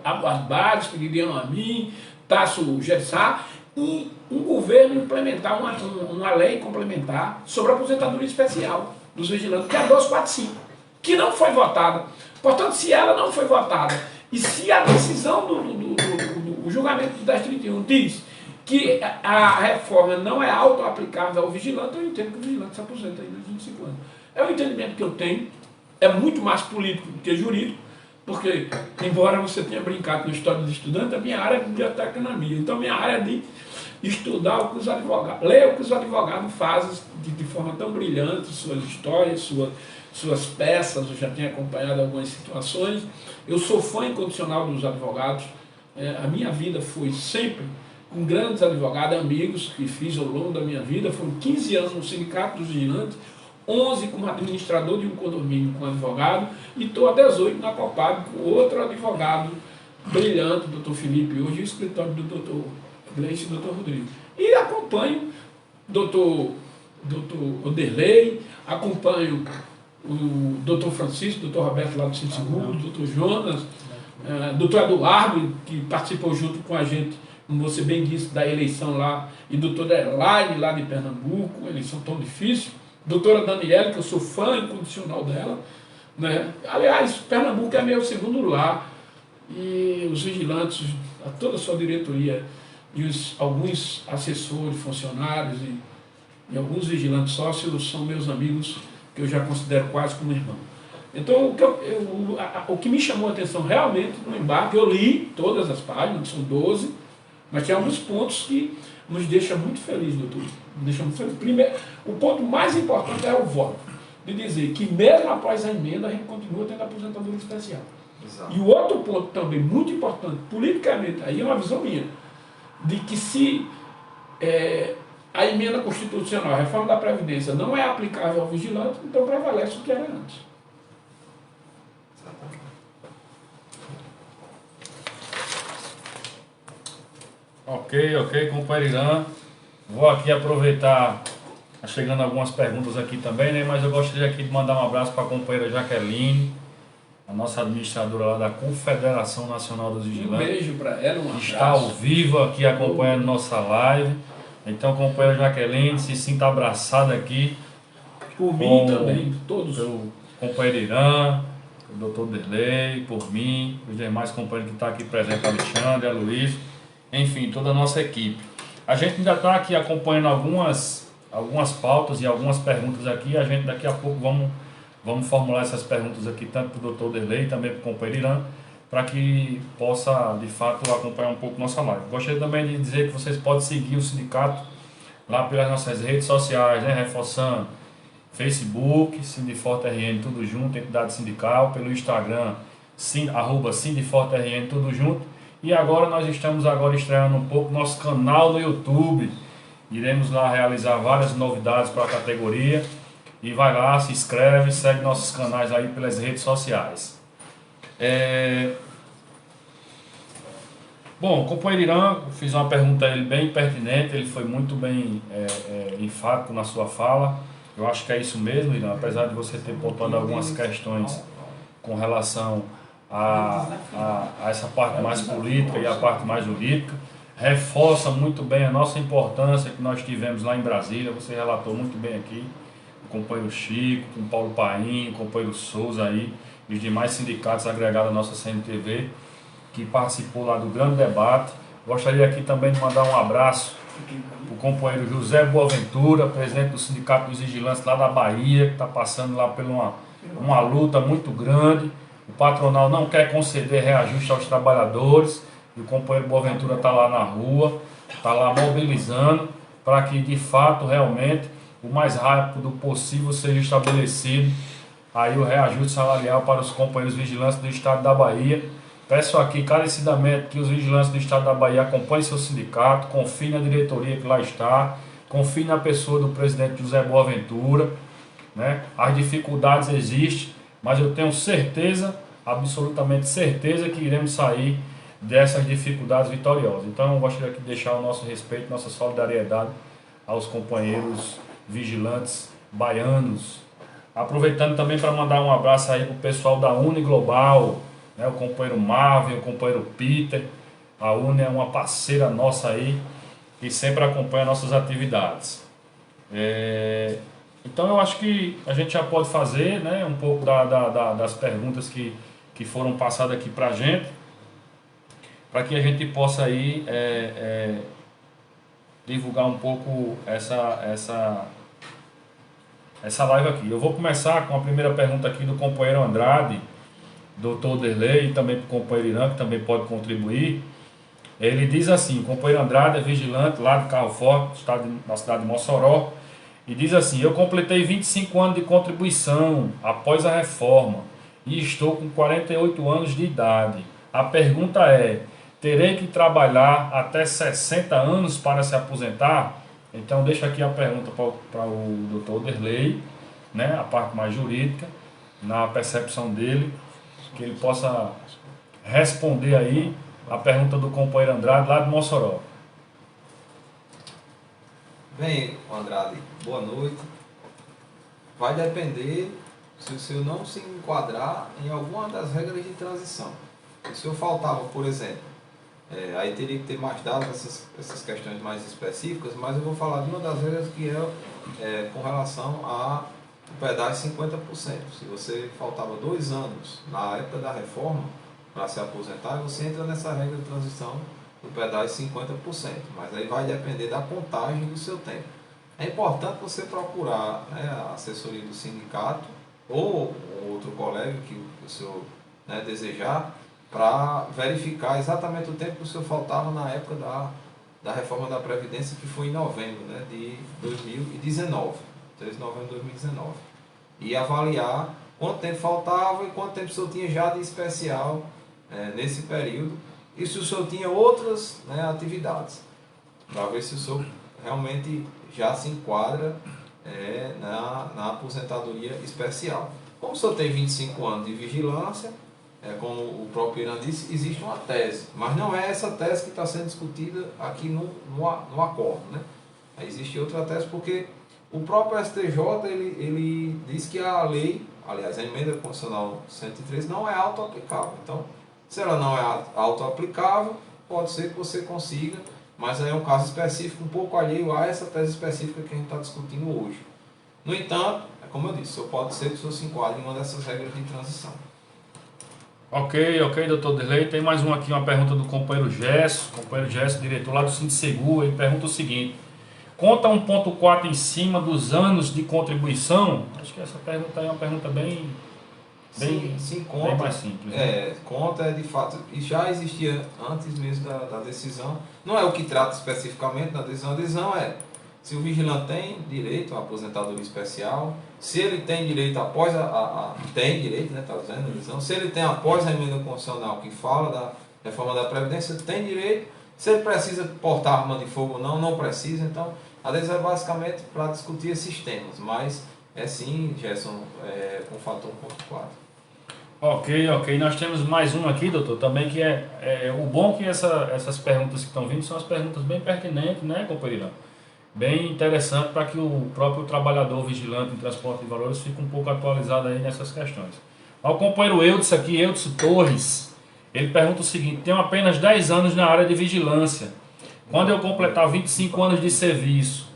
Barros, Guilherme Amin, Tasso Gersá, e um governo implementar uma lei complementar sobre a aposentadoria especial dos vigilantes, que é a 245, que não foi votada. Portanto, se ela não foi votada, e se a decisão do julgamento do 1031 diz que a reforma não é auto-aplicável ao vigilante, eu entendo que o vigilante se aposenta aí nos 25 anos. É o entendimento que eu tenho, é muito mais político do que jurídico, porque, embora você tenha brincado com a história dos estudantes, a minha área é biblioteconomia. Então, minha área é de estudar o que os advogados, ler o que os advogados fazem de forma tão brilhante, suas histórias, suas peças. Eu já tenho acompanhado algumas situações. Eu sou fã incondicional dos advogados. A minha vida foi sempre com grandes advogados, amigos que fiz ao longo da minha vida. Foram 15 anos no Sindicato dos Vigilantes, 11 como administrador de um condomínio com advogado, e estou há 18 na Copab com outro advogado brilhante, o doutor Felipe, hoje o escritório do doutor Gleice e do doutor Rodrigo. E acompanho o doutor Oderlei, acompanho o doutor Francisco, o doutor Roberto lá do Centro Seguro, o doutor Jonas, o doutor Eduardo, que participou junto com a gente, como você bem disse, da eleição lá, e doutor Elaine lá de Pernambuco, uma eleição tão difícil. Doutora Daniela, que eu sou fã incondicional dela, né? Aliás, Pernambuco é meu segundo lar, e os vigilantes, toda a sua diretoria, e alguns assessores, funcionários e alguns vigilantes sócios são meus amigos, que eu já considero quase como irmão. Então, o que me chamou a atenção realmente no embarque, eu li todas as páginas, são 12, mas tem alguns pontos que nos deixam muito felizes, doutor. Nos deixam muito felizes. Primeiro, o ponto mais importante é o voto, de dizer que mesmo após a emenda, a gente continua tendo aposentadoria especial. Exato. E o outro ponto também muito importante, politicamente, aí é uma visão minha, de que se a emenda constitucional, a reforma da Previdência, não é aplicável ao vigilante, então prevalece o que era antes. Ok, companheiro Irã. Vou aqui aproveitar, tá chegando algumas perguntas aqui também, né? Mas eu gostaria aqui de mandar um abraço para a companheira Jaqueline, a nossa administradora lá da Confederação Nacional dos Vigilantes. Um beijo para ela, um abraço. Está ao vivo aqui acompanhando nossa live. Então, companheira Jaqueline, se sinta abraçada aqui. Por mim também, todos. Pelo companheiro Irã, o doutor Derlei, por mim, os demais companheiros que estão aqui presentes, Alexandre, a Luiz, enfim, toda a nossa equipe. A gente ainda está aqui acompanhando algumas pautas e algumas perguntas aqui. A gente daqui a pouco vamos formular essas perguntas aqui, tanto para o doutor Derlei e também para o companheiro Irã, para que possa, de fato, acompanhar um pouco nossa live. Gostaria também de dizer que vocês podem seguir o sindicato lá pelas nossas redes sociais, né? Reforçando, Facebook, SindiForteRN, tudo junto, entidade sindical, pelo Instagram, @SindiForteRN, tudo junto. E agora nós estamos estreando um pouco nosso canal no YouTube. Iremos lá realizar várias novidades para a categoria. E vai lá, se inscreve, segue nossos canais aí pelas redes sociais. Bom, o companheiro Irã, fiz uma pergunta a ele bem pertinente, ele foi muito bem enfático na sua fala. Eu acho que é isso mesmo, Irã, apesar de você ter pontuado algumas questões com relação a essa parte mais política e a parte mais jurídica. Reforça muito bem a nossa importância que nós tivemos lá em Brasília, você relatou muito bem aqui, o companheiro Chico, com o Paulo Paim, o companheiro Souza aí, e os demais sindicatos agregados à nossa CNTV, que participou lá do grande debate. Gostaria aqui também de mandar um abraço para o companheiro José Boaventura, presidente do Sindicato dos Vigilantes lá da Bahia, que está passando lá por uma luta muito grande. O patronal não quer conceder reajuste aos trabalhadores, e o companheiro Boaventura está lá na rua, está lá mobilizando para que de fato, realmente, o mais rápido possível seja estabelecido aí o reajuste salarial para os companheiros vigilantes do estado da Bahia. Peço aqui encarecidamente que os vigilantes do estado da Bahia acompanhem seu sindicato, confiem na diretoria que lá está, confiem na pessoa do presidente José Boaventura, né? As dificuldades existem, mas eu tenho certeza, absolutamente certeza, que iremos sair dessas dificuldades vitoriosas. Então eu gostaria aqui de deixar o nosso respeito, nossa solidariedade aos companheiros vigilantes baianos. Aproveitando também para mandar um abraço aí para o pessoal da Uni Global, né, o companheiro Marvin, o companheiro Peter. A Uni é uma parceira nossa aí, que sempre acompanha nossas atividades. Então eu acho que a gente já pode fazer, né, um pouco das perguntas que foram passadas aqui para a gente, para que a gente possa aí divulgar um pouco essa live aqui. Eu vou começar com a primeira pergunta aqui do companheiro Andrade, doutor Derlei, e também para o companheiro Irã, que também pode contribuir. Ele diz assim: o companheiro Andrade é vigilante lá do Carro Forte, na cidade de Mossoró, e diz assim: eu completei 25 anos de contribuição após a reforma e estou com 48 anos de idade. A pergunta é: terei que trabalhar até 60 anos para se aposentar? Então deixa aqui a pergunta para o doutor Derlei, né, a parte mais jurídica, na percepção dele, que ele possa responder aí a pergunta do companheiro Andrade lá de Mossoró. Bem, Andrade, boa noite. Vai depender se o senhor não se enquadrar em alguma das regras de transição. Se o senhor faltava, por exemplo, aí teria que ter mais dados, essas questões mais específicas, mas eu vou falar de uma das regras que é com relação a o pedágio 50%. Se você faltava 2 anos na época da reforma para se aposentar, você entra nessa regra de transição do pedágio 50%, mas aí vai depender da contagem do seu tempo. É importante você procurar, né, a assessoria do sindicato ou outro colega que o senhor, né, desejar, para verificar exatamente o tempo que o senhor faltava na época da reforma da Previdência, que foi em novembro, né, de 2019, 3 de novembro de 2019. E avaliar quanto tempo faltava e quanto tempo o senhor tinha já de especial nesse período, e se o senhor tinha outras, né, atividades, para ver se o senhor realmente já se enquadra na aposentadoria especial. Como o senhor tem 25 anos de vigilância, como o próprio Irã disse, existe uma tese, mas não é essa tese que está sendo discutida aqui no acordo, né? Existe outra tese porque o próprio STJ ele diz que a lei, aliás, a emenda constitucional 103 não é auto-aplicável. Então, se ela não é auto-aplicável, pode ser que você consiga, mas aí é um caso específico, um pouco alheio a essa tese específica que a gente está discutindo hoje. No entanto, como eu disse, pode ser que o senhor se enquadre em uma dessas regras de transição. Ok, doutor Derlei. Tem mais uma aqui, uma pergunta do companheiro Gesso, diretor lá do Sindicegu. Ele pergunta o seguinte: conta 1.4 em cima dos anos de contribuição? Acho que essa pergunta é uma pergunta bem conta, bem mais simples. Né? Conta de fato, e já existia antes mesmo da decisão. Não é o que trata especificamente da decisão. A decisão é se o vigilante tem direito à aposentadoria especial, se ele tem direito após tem direito, né, está dizendo a decisão, se ele tem após a emenda constitucional que fala da reforma da Previdência, tem direito, se ele precisa portar arma de fogo ou não, não precisa. Então, a decisão é basicamente para discutir esses temas, mas É sim, Gerson, com fator 1.4. Ok. Nós temos mais um aqui, doutor, também que o bom que essas perguntas que estão vindo são as perguntas bem pertinentes, né, companheiro? Bem interessante para que o próprio trabalhador vigilante em transporte de valores fique um pouco atualizado aí nessas questões. O companheiro Eudes Torres, ele pergunta o seguinte: tenho apenas 10 anos na área de vigilância. Quando eu completar 25 anos de serviço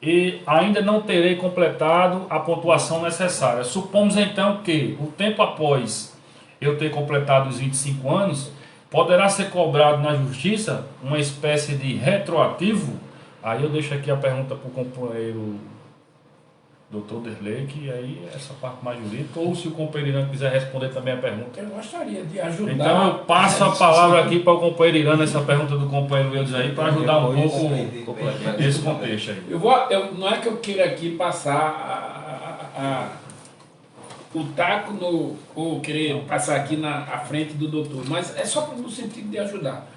e ainda não terei completado a pontuação necessária. Supomos então que o tempo após eu ter completado os 25 anos, poderá ser cobrado na justiça uma espécie de retroativo? Aí eu deixo aqui a pergunta para o companheiro Dr. Derlei, que aí essa parte mais jurídica, ou se o companheiro Irã quiser responder também a pergunta. Eu gostaria de ajudar. Então eu passo a palavra aqui para o companheiro Irã, essa pergunta do companheiro Eudes aí, para ajudar um pouco esse contexto aí. Não é que eu queira aqui passar o taco ou querer passar aqui à frente do doutor, mas é só no sentido de ajudar.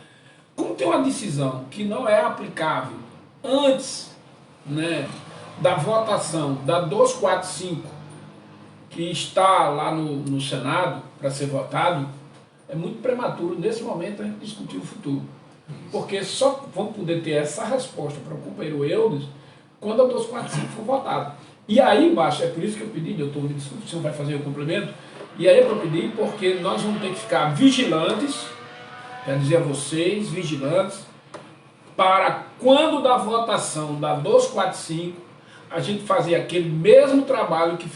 Como tem uma decisão que não é aplicável antes, né, da votação da 245, que está lá no Senado para ser votado, é muito prematuro nesse momento a gente discutir o futuro. Porque só vamos poder ter essa resposta para o companheiro Eudes quando a 245 for votada. E aí embaixo, é por isso que eu pedi, doutor, o senhor vai fazer o complemento, e aí eu pedi porque nós vamos ter que ficar vigilantes, quer dizer a vocês, vigilantes, para quando da votação da 245, a gente fazer aquele mesmo trabalho que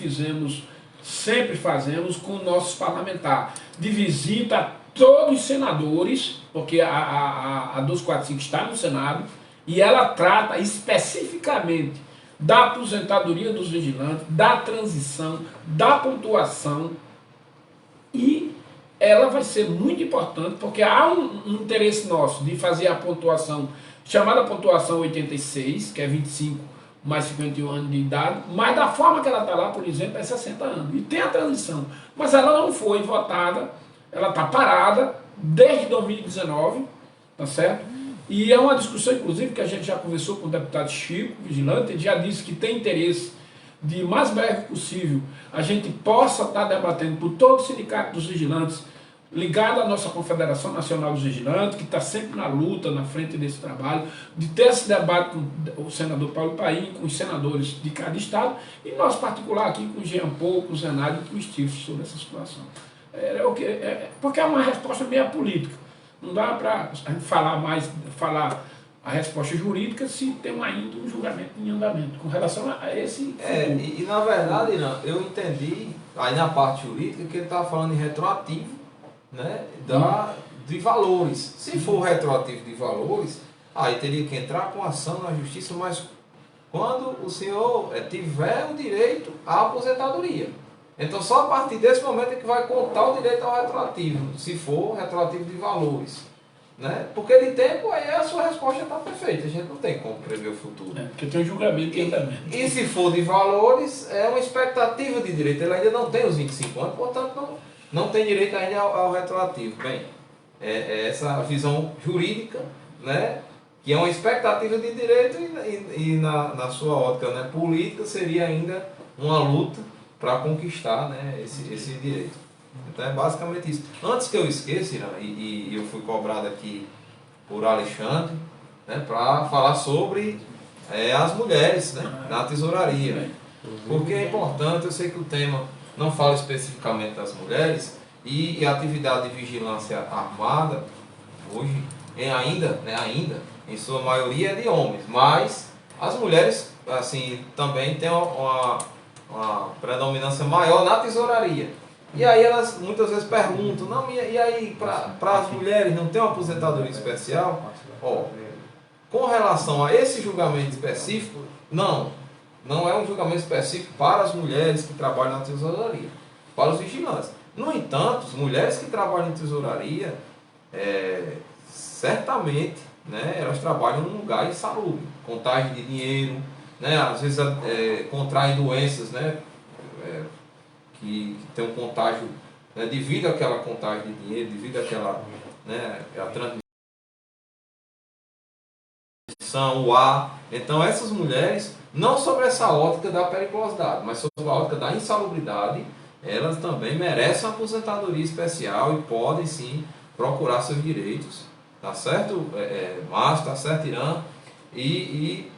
sempre fazemos com nossos parlamentares, de visita a todos os senadores, porque a 245 está no Senado, e ela trata especificamente da aposentadoria dos vigilantes, da transição, da pontuação, e ela vai ser muito importante, porque há um interesse nosso de fazer a pontuação, chamada pontuação 86, que é 25 mais 51 anos de idade, mas da forma que ela está lá, por exemplo, é 60 anos. E tem a transição. Mas ela não foi votada, ela está parada desde 2019, tá certo? E é uma discussão, inclusive, que a gente já conversou com o deputado Chico, vigilante, ele já disse que tem interesse de, mais breve possível, a gente possa estar debatendo por todo o sindicato dos vigilantes, ligado à nossa Confederação Nacional dos Vigilantes, que está sempre na luta, na frente desse trabalho, de ter esse debate com o senador Paulo Paim, com os senadores de cada estado, e nós, particular, aqui com o Jean Paul, com o Zenário e com o Steve sobre essa situação. Porque é uma resposta meio política. Não dá para a gente falar a resposta jurídica se tem ainda um julgamento em andamento com relação a esse... E na verdade, não, eu entendi, aí na parte jurídica, que ele estava falando em retroativo, né, de valores. Se for retroativo de valores, aí teria que entrar com ação na justiça, mas quando o senhor tiver o direito à aposentadoria. Então só a partir desse momento é que vai contar o direito ao retroativo, se for retroativo de valores. Né? Porque de tempo aí a sua resposta está perfeita, a gente não tem como prever o futuro. Porque tem um julgamento em andamento. E se for de valores, é uma expectativa de direito, ele ainda não tem os 25 anos, portanto não tem direito ainda ao retroativo. Bem, essa visão jurídica, né, que é uma expectativa de direito e na sua ótica, né, política seria ainda uma luta para conquistar, né, esse direito. Então é basicamente isso. Antes que eu esqueça, Irã, e eu fui cobrado aqui por Alexandre, né, para falar sobre as mulheres, né, na tesouraria. Porque é importante, eu sei que o tema não fala especificamente das mulheres, e a atividade de vigilância armada, hoje, ainda, em sua maioria, é de homens. Mas as mulheres, assim, também têm uma predominância maior na tesouraria. E aí elas muitas vezes perguntam, não, e aí para as mulheres não tem uma aposentadoria especial? Com relação a esse julgamento específico, não é um julgamento específico para as mulheres que trabalham na tesouraria, para os vigilantes. No entanto, as mulheres que trabalham em tesouraria, certamente, né, elas trabalham num lugar insalubre, contagem de dinheiro, né, às vezes contraem doenças, né, que tem um contágio, né, devido àquela contagem de dinheiro, devido àquela, né, a transmissão condição, o ar. Então essas mulheres, não sobre essa ótica da periculosidade, mas sobre a ótica da insalubridade, elas também merecem uma aposentadoria especial e podem sim procurar seus direitos, tá certo, Márcio, tá certo, Irã, e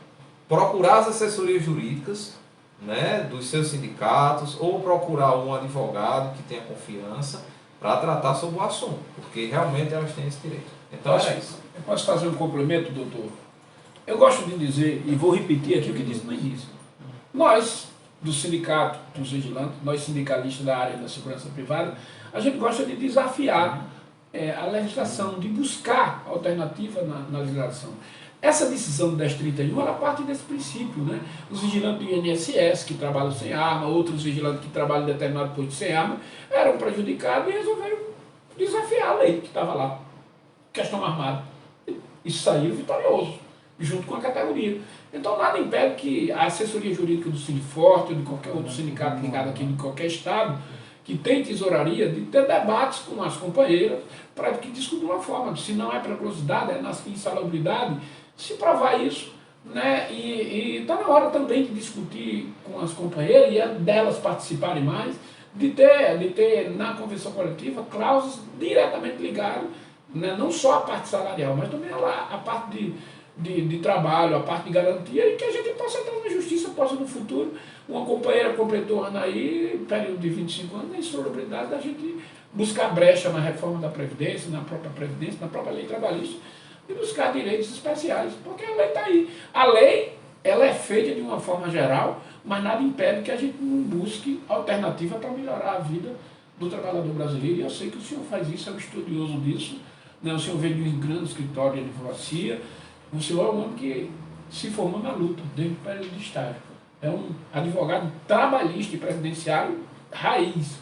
procurar as assessorias jurídicas, né, dos seus sindicatos, ou procurar um advogado que tenha confiança para tratar sobre o assunto, porque realmente elas têm esse direito. Então é isso. Eu posso fazer um complemento, doutor? Eu gosto de dizer, e vou repetir aqui o que disse no início, nós, do sindicato dos vigilantes, nós sindicalistas da área da segurança privada, a gente gosta de desafiar a legislação, de buscar alternativa na legislação. Essa decisão do 1031, ela parte desse princípio, né? Os vigilantes do INSS, que trabalham sem arma, outros vigilantes que trabalham em determinado posto sem arma, eram prejudicados e resolveram desafiar a lei que estava lá, questão armada. E saiu vitorioso, junto com a categoria. Então nada impede que a assessoria jurídica do Sindiforte ou de qualquer outro sindicato ligado aqui em qualquer estado, que tem tesouraria, de ter debates com as companheiras para que discutam uma forma, se não é periculosidade, é na insalubridade, se provar isso, né? E está na hora também de discutir com as companheiras e delas participarem mais, de ter na convenção coletiva cláusulas diretamente ligadas, né? Não só a parte salarial, mas também a parte de trabalho, a parte de garantia, e que a gente possa entrar na justiça, possa no futuro, uma companheira completou ano aí, período de 25 anos, na insalubridade da gente buscar brecha na reforma da Previdência, na própria Previdência, na própria lei trabalhista, e buscar direitos especiais, porque a lei está aí. A lei, ela é feita de uma forma geral, mas nada impede que a gente não busque alternativa para melhorar a vida do trabalhador brasileiro, e eu sei que o senhor faz isso, é um estudioso disso, né? O senhor veio de um grande escritório de advocacia, o senhor é um homem que se formou na luta, desde o período de estágio. É um advogado trabalhista e previdenciário raiz.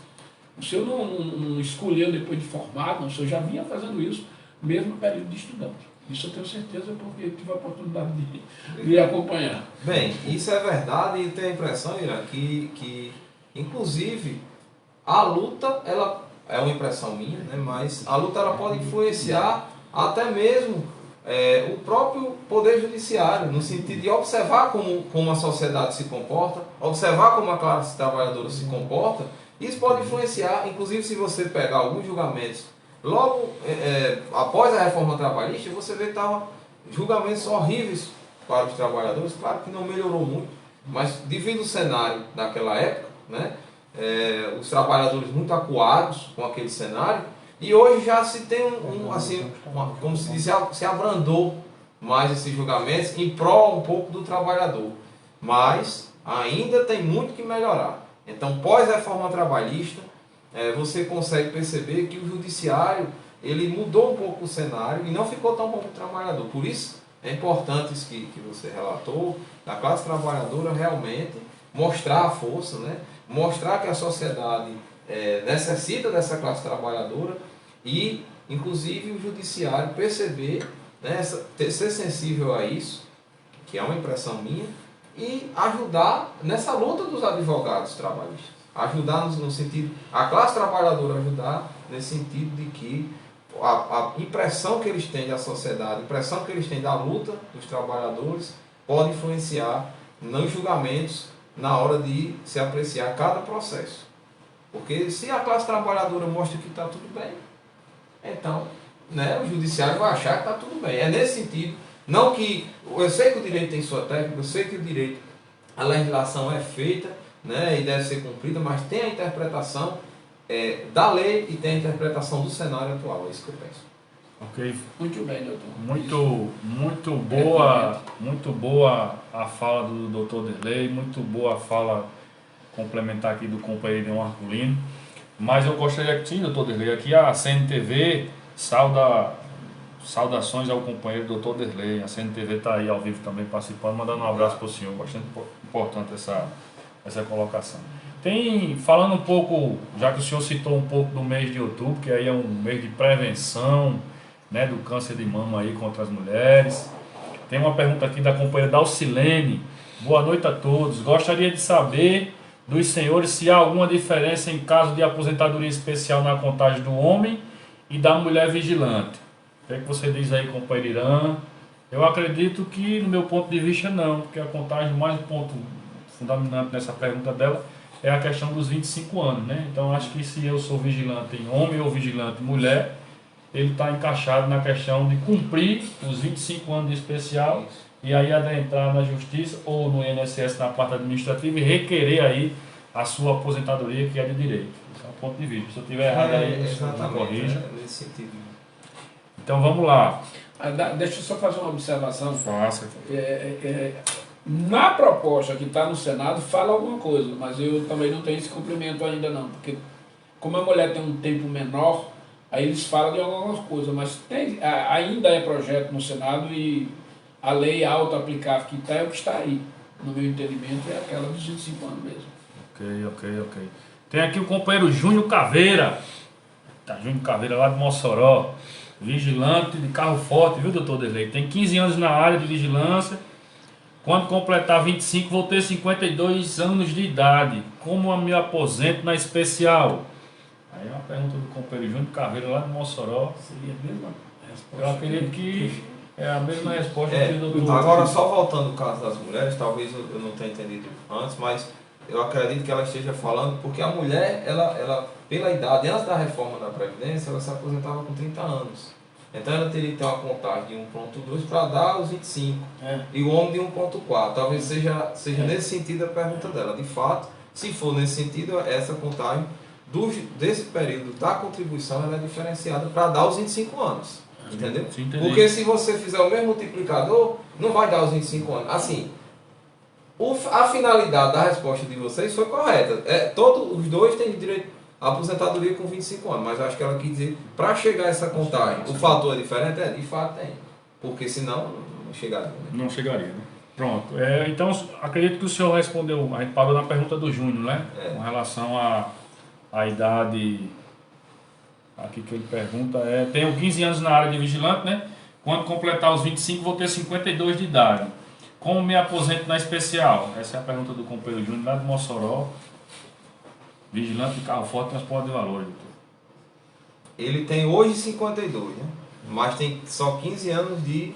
O senhor não escolheu depois de formado, não, o senhor já vinha fazendo isso, mesmo no período de estudante. Isso eu tenho certeza porque eu tive a oportunidade de lhe acompanhar. Bem, isso é verdade e tenho a impressão, Irã, que inclusive a luta, ela é uma impressão minha, né, mas a luta ela pode influenciar até mesmo o próprio Poder Judiciário, no sentido de observar como a sociedade se comporta, observar como a classe trabalhadora se comporta. Isso pode influenciar, inclusive se você pegar alguns julgamentos logo após a reforma trabalhista, você vê que estavam julgamentos horríveis para os trabalhadores. Claro que não melhorou muito, mas devido ao cenário daquela época, né, os trabalhadores muito acuados com aquele cenário, e hoje já se tem como se diz, se abrandou mais esses julgamentos em prol um pouco do trabalhador, mas ainda tem muito que melhorar. Então, pós-reforma trabalhista, você consegue perceber que o judiciário ele mudou um pouco o cenário e não ficou tão bom para o trabalhador. Por isso, é importante isso que você relatou, da classe trabalhadora realmente mostrar a força, né? Mostrar que a sociedade necessita dessa classe trabalhadora e, inclusive, o judiciário perceber, né, ser sensível a isso, que é uma impressão minha, e ajudar nessa luta dos advogados trabalhistas. Ajudar no sentido, a classe trabalhadora ajudar nesse sentido de que a impressão que eles têm da sociedade, a impressão que eles têm da luta dos trabalhadores pode influenciar nos julgamentos na hora de se apreciar cada processo. Porque se a classe trabalhadora mostra que está tudo bem, então, né, o judiciário vai achar que está tudo bem. É nesse sentido, não que, eu sei que o direito tem sua técnica, eu sei que o direito, a legislação é feita, né, e deve ser cumprida, mas tem a interpretação da lei e tem a interpretação do cenário atual, é isso que eu penso. Ok. Muito bem, doutor. Muito boa a fala do doutor Derlei, muito boa a fala complementar aqui do companheiro Marculino. Mas eu gostaria que, sim, doutor Derlei, aqui a CNTV saudações ao companheiro doutor Derlei. A CNTV está aí ao vivo também participando, mandando um abraço para o senhor. Bastante importante essa colocação. Falando um pouco, já que o senhor citou um pouco do mês de outubro, que aí é um mês de prevenção, né, do câncer de mama aí contra as mulheres. Tem uma pergunta aqui da companheira Dalcilene. Boa noite a todos. Gostaria de saber dos senhores se há alguma diferença em caso de aposentadoria especial na contagem do homem e da mulher vigilante. O que é que você diz aí, companheiro Irã? Eu acredito que, no meu ponto de vista, não, porque a contagem, mais um ponto fundamental nessa pergunta dela, é a questão dos 25 anos, né? Então, acho que se eu sou vigilante em homem ou vigilante em mulher, ele está encaixado na questão de cumprir os 25 anos de especial e aí adentrar na justiça ou no INSS na parte administrativa e requerer aí a sua aposentadoria, que é de direito. Esse é um ponto de vista. Se eu estiver errado aí, você me corrija. Nesse sentido. Então, vamos lá. Deixa eu só fazer uma observação. Faça. Na proposta que está no Senado, fala alguma coisa, mas eu também não tenho esse cumprimento ainda não, porque como a mulher tem um tempo menor, aí eles falam de algumas coisas, mas ainda é projeto no Senado e a lei auto-aplicável que está é o que está aí. No meu entendimento, é aquela dos 25 anos mesmo. Ok. Tem aqui o companheiro Júnior Caveira. Tá, Júnior Caveira lá de Mossoró. Vigilante de carro forte, viu, doutor Derlei? Tem 15 anos na área de vigilância. Quando completar 25, vou ter 52 anos de idade. Como eu me aposento na especial? Aí é uma pergunta do companheiro Júnior Caveira lá de Mossoró. Seria a mesma resposta. Eu acredito que é a mesma resposta que o doutor. Agora, só voltando ao caso das mulheres, talvez eu não tenha entendido antes, mas eu acredito que ela esteja falando porque a mulher, ela pela idade, antes da reforma da Previdência, ela se aposentava com 30 anos. Então ela teria que ter uma contagem de 1.2 para dar os 25. E o homem de 1.4. Talvez seja nesse sentido a pergunta dela. De fato, se for nesse sentido, essa contagem desse período da contribuição ela é diferenciada para dar os 25 anos. Entendeu? Sim, porque se você fizer o mesmo multiplicador, não vai dar os 25 anos. Assim, a finalidade da resposta de vocês foi correta. Todos os dois têm direito à aposentadoria com 25 anos, mas eu acho que ela quis dizer, para chegar a essa contagem, o fator é diferente? De fato tem. Porque senão não chegaria. Né? Não chegaria, né? Pronto. Então, acredito que o senhor respondeu, a gente parou na pergunta do Júnior, né? Com relação à idade, aqui que ele pergunta, tenho 15 anos na área de vigilante, né? Quando completar os 25, vou ter 52 de idade. Como me aposento na especial? Essa é a pergunta do companheiro Júnior, lá de Mossoró. Vigilante de carro forte, transporte de valores, doutor. Ele tem hoje 52, né? Mas tem só 15 anos de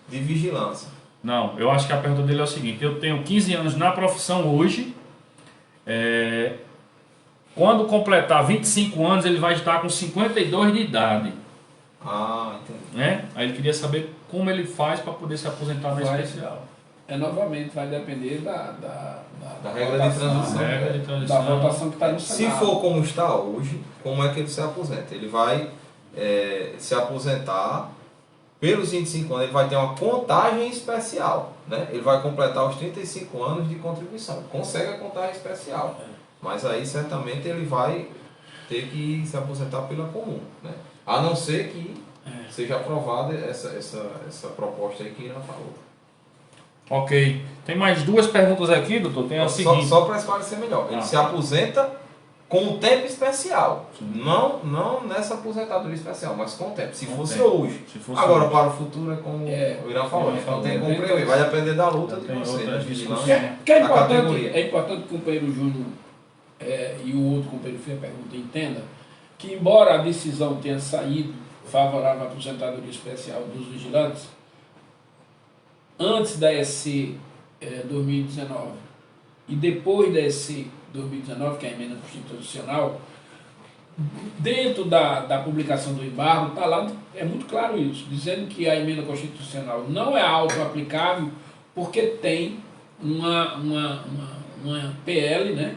vigilância. Não, eu acho que a pergunta dele é o seguinte: eu tenho 15 anos na profissão hoje. Quando completar 25 anos, ele vai estar com 52 de idade. Entendi. Né? Aí ele queria saber como ele faz para poder se aposentar na especial. Novamente, vai depender da regra de transição. Da votação que está no Senado. Se for como está hoje, como é que ele se aposenta? Ele vai se aposentar pelos 25 anos, ele vai ter uma contagem especial. Né? Ele vai completar os 35 anos de contribuição. Consegue a contagem especial. Mas aí, certamente, ele vai ter que se aposentar pela comum. Né? A não ser que seja aprovada essa proposta aí que Irã falou. Ok. Tem mais duas perguntas aqui, doutor. Tem a seguinte. Só para esclarecer melhor. Ele se aposenta com o tempo especial. Não nessa aposentadoria especial, mas com o tempo. Se fosse hoje. Agora, para o futuro, é como o Irã falou. Não tem como prever. Vai depender da luta de vocês. É importante que o companheiro Júnior e o outro companheiro fez a pergunta entenda que, embora a decisão tenha saído favorável à aposentadoria especial dos vigilantes, antes da EC 2019 e depois da EC 2019, que é a emenda constitucional, dentro da publicação do embargo, está lá, é muito claro isso, dizendo que a emenda constitucional não é auto-aplicável porque tem uma PL, né,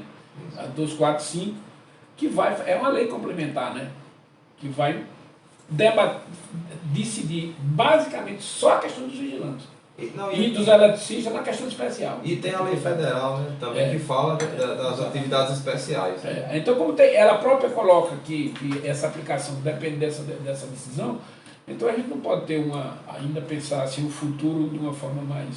a 245, que é uma lei complementar, né, que vai decidir basicamente só a questão dos vigilantes. E dos eletricistas na questão especial. E tem a lei federal, né, também, que fala das atividades especiais. Então, como ela própria coloca que essa aplicação depende dessa decisão, então a gente não pode ainda pensar assim, o futuro de uma forma mais...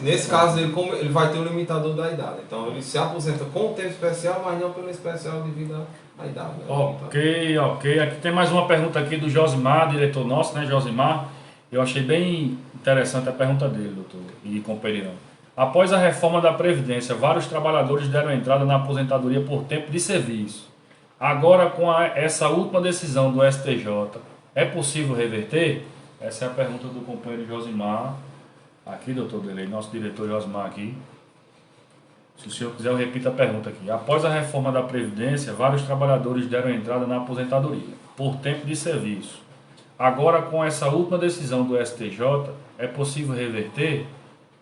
Nesse caso dele, como ele vai ter o limitador da idade. Então ele se aposenta com o tempo especial, mas não pelo especial devido à idade. Né? Ok. Aqui tem mais uma pergunta aqui do Josimar, diretor nosso, né, Josimar? Eu achei bem interessante a pergunta dele, doutor e companheiro. Após a reforma da Previdência, vários trabalhadores deram entrada na aposentadoria por tempo de serviço. Agora, com essa última decisão do STJ, é possível reverter? Essa é a pergunta do companheiro Josimar. Aqui, doutor Delei, nosso diretor Josimar aqui. Se o senhor quiser, eu repito a pergunta aqui. Após a reforma da Previdência, vários trabalhadores deram entrada na aposentadoria por tempo de serviço. Agora, com essa última decisão do STJ, é possível reverter?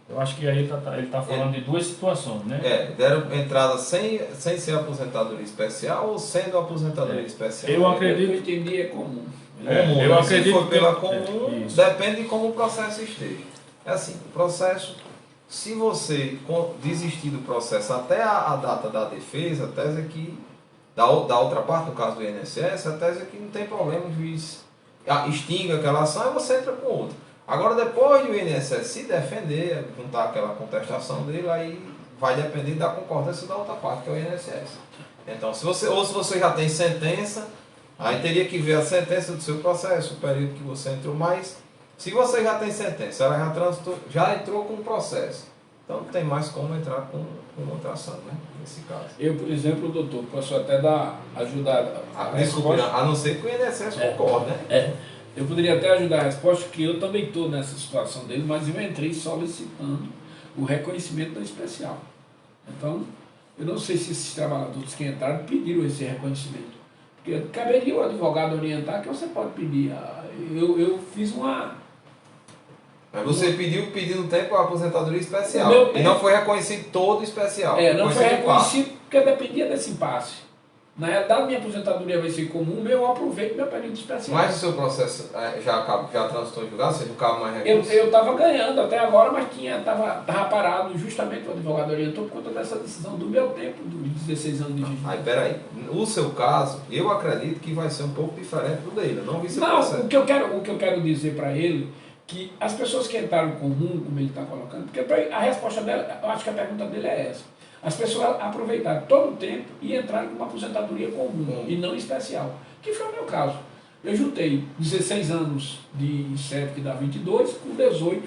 Eu acho que aí ele está falando de duas situações, né? Deram entrada sem ser aposentadoria especial ou sendo aposentadoria especial? Eu acredito. Eu entendi, é comum. Comum, eu né? acredito Se for que- pela comum, isso. depende de como o processo esteja. É assim, o processo, se você desistir do processo até a data da defesa, a tese é que, da outra parte, no caso do INSS, a tese é que não tem problema, o juiz extinga aquela ação e você entra com outra. Agora, depois do INSS se defender, juntar aquela contestação dele, aí vai depender da concordância da outra parte, que é o INSS. Então, se você já tem sentença, aí teria que ver a sentença do seu processo, o período que você entrou, mas se você já tem sentença, ela já entrou com o processo, então não tem mais como entrar com outra ação, né? Nesse caso. Eu, por exemplo, doutor, posso até ajudar Desculpa, a não ser que o INSS concorde, né? Eu poderia até ajudar a resposta, que eu também estou nessa situação dele, mas eu entrei solicitando o reconhecimento da especial. Então, eu não sei se esses trabalhadores que entraram pediram esse reconhecimento. Porque caberia o advogado orientar que você pode pedir. Eu fiz uma... Mas você pediu tempo a aposentadoria especial. Meu- E não foi reconhecido todo especial. não foi Reconhecido em parte. reconhecido porque dependia desse impasse. Na realidade, minha aposentadoria vai ser comum, eu aproveito meu período especial. Mas o seu processo já transitou em julgado, você não cabe mais Eu recurso? estava ganhando até agora, mas estava parado, justamente o advogado orientou por conta dessa decisão do meu tempo, dos 16 anos de jejum. Aí, peraí. O seu caso, eu acredito que vai ser um pouco diferente do dele. Eu não vi seu Não, processo. o que eu quero dizer para ele, que as pessoas que entraram comum, como ele está colocando, porque a resposta dela, eu acho que a pergunta dele é essa. As pessoas aproveitaram todo o tempo e entraram com uma aposentadoria comum e não especial, que foi o meu caso. Eu juntei 16 anos de CEP, que dá 22, com 18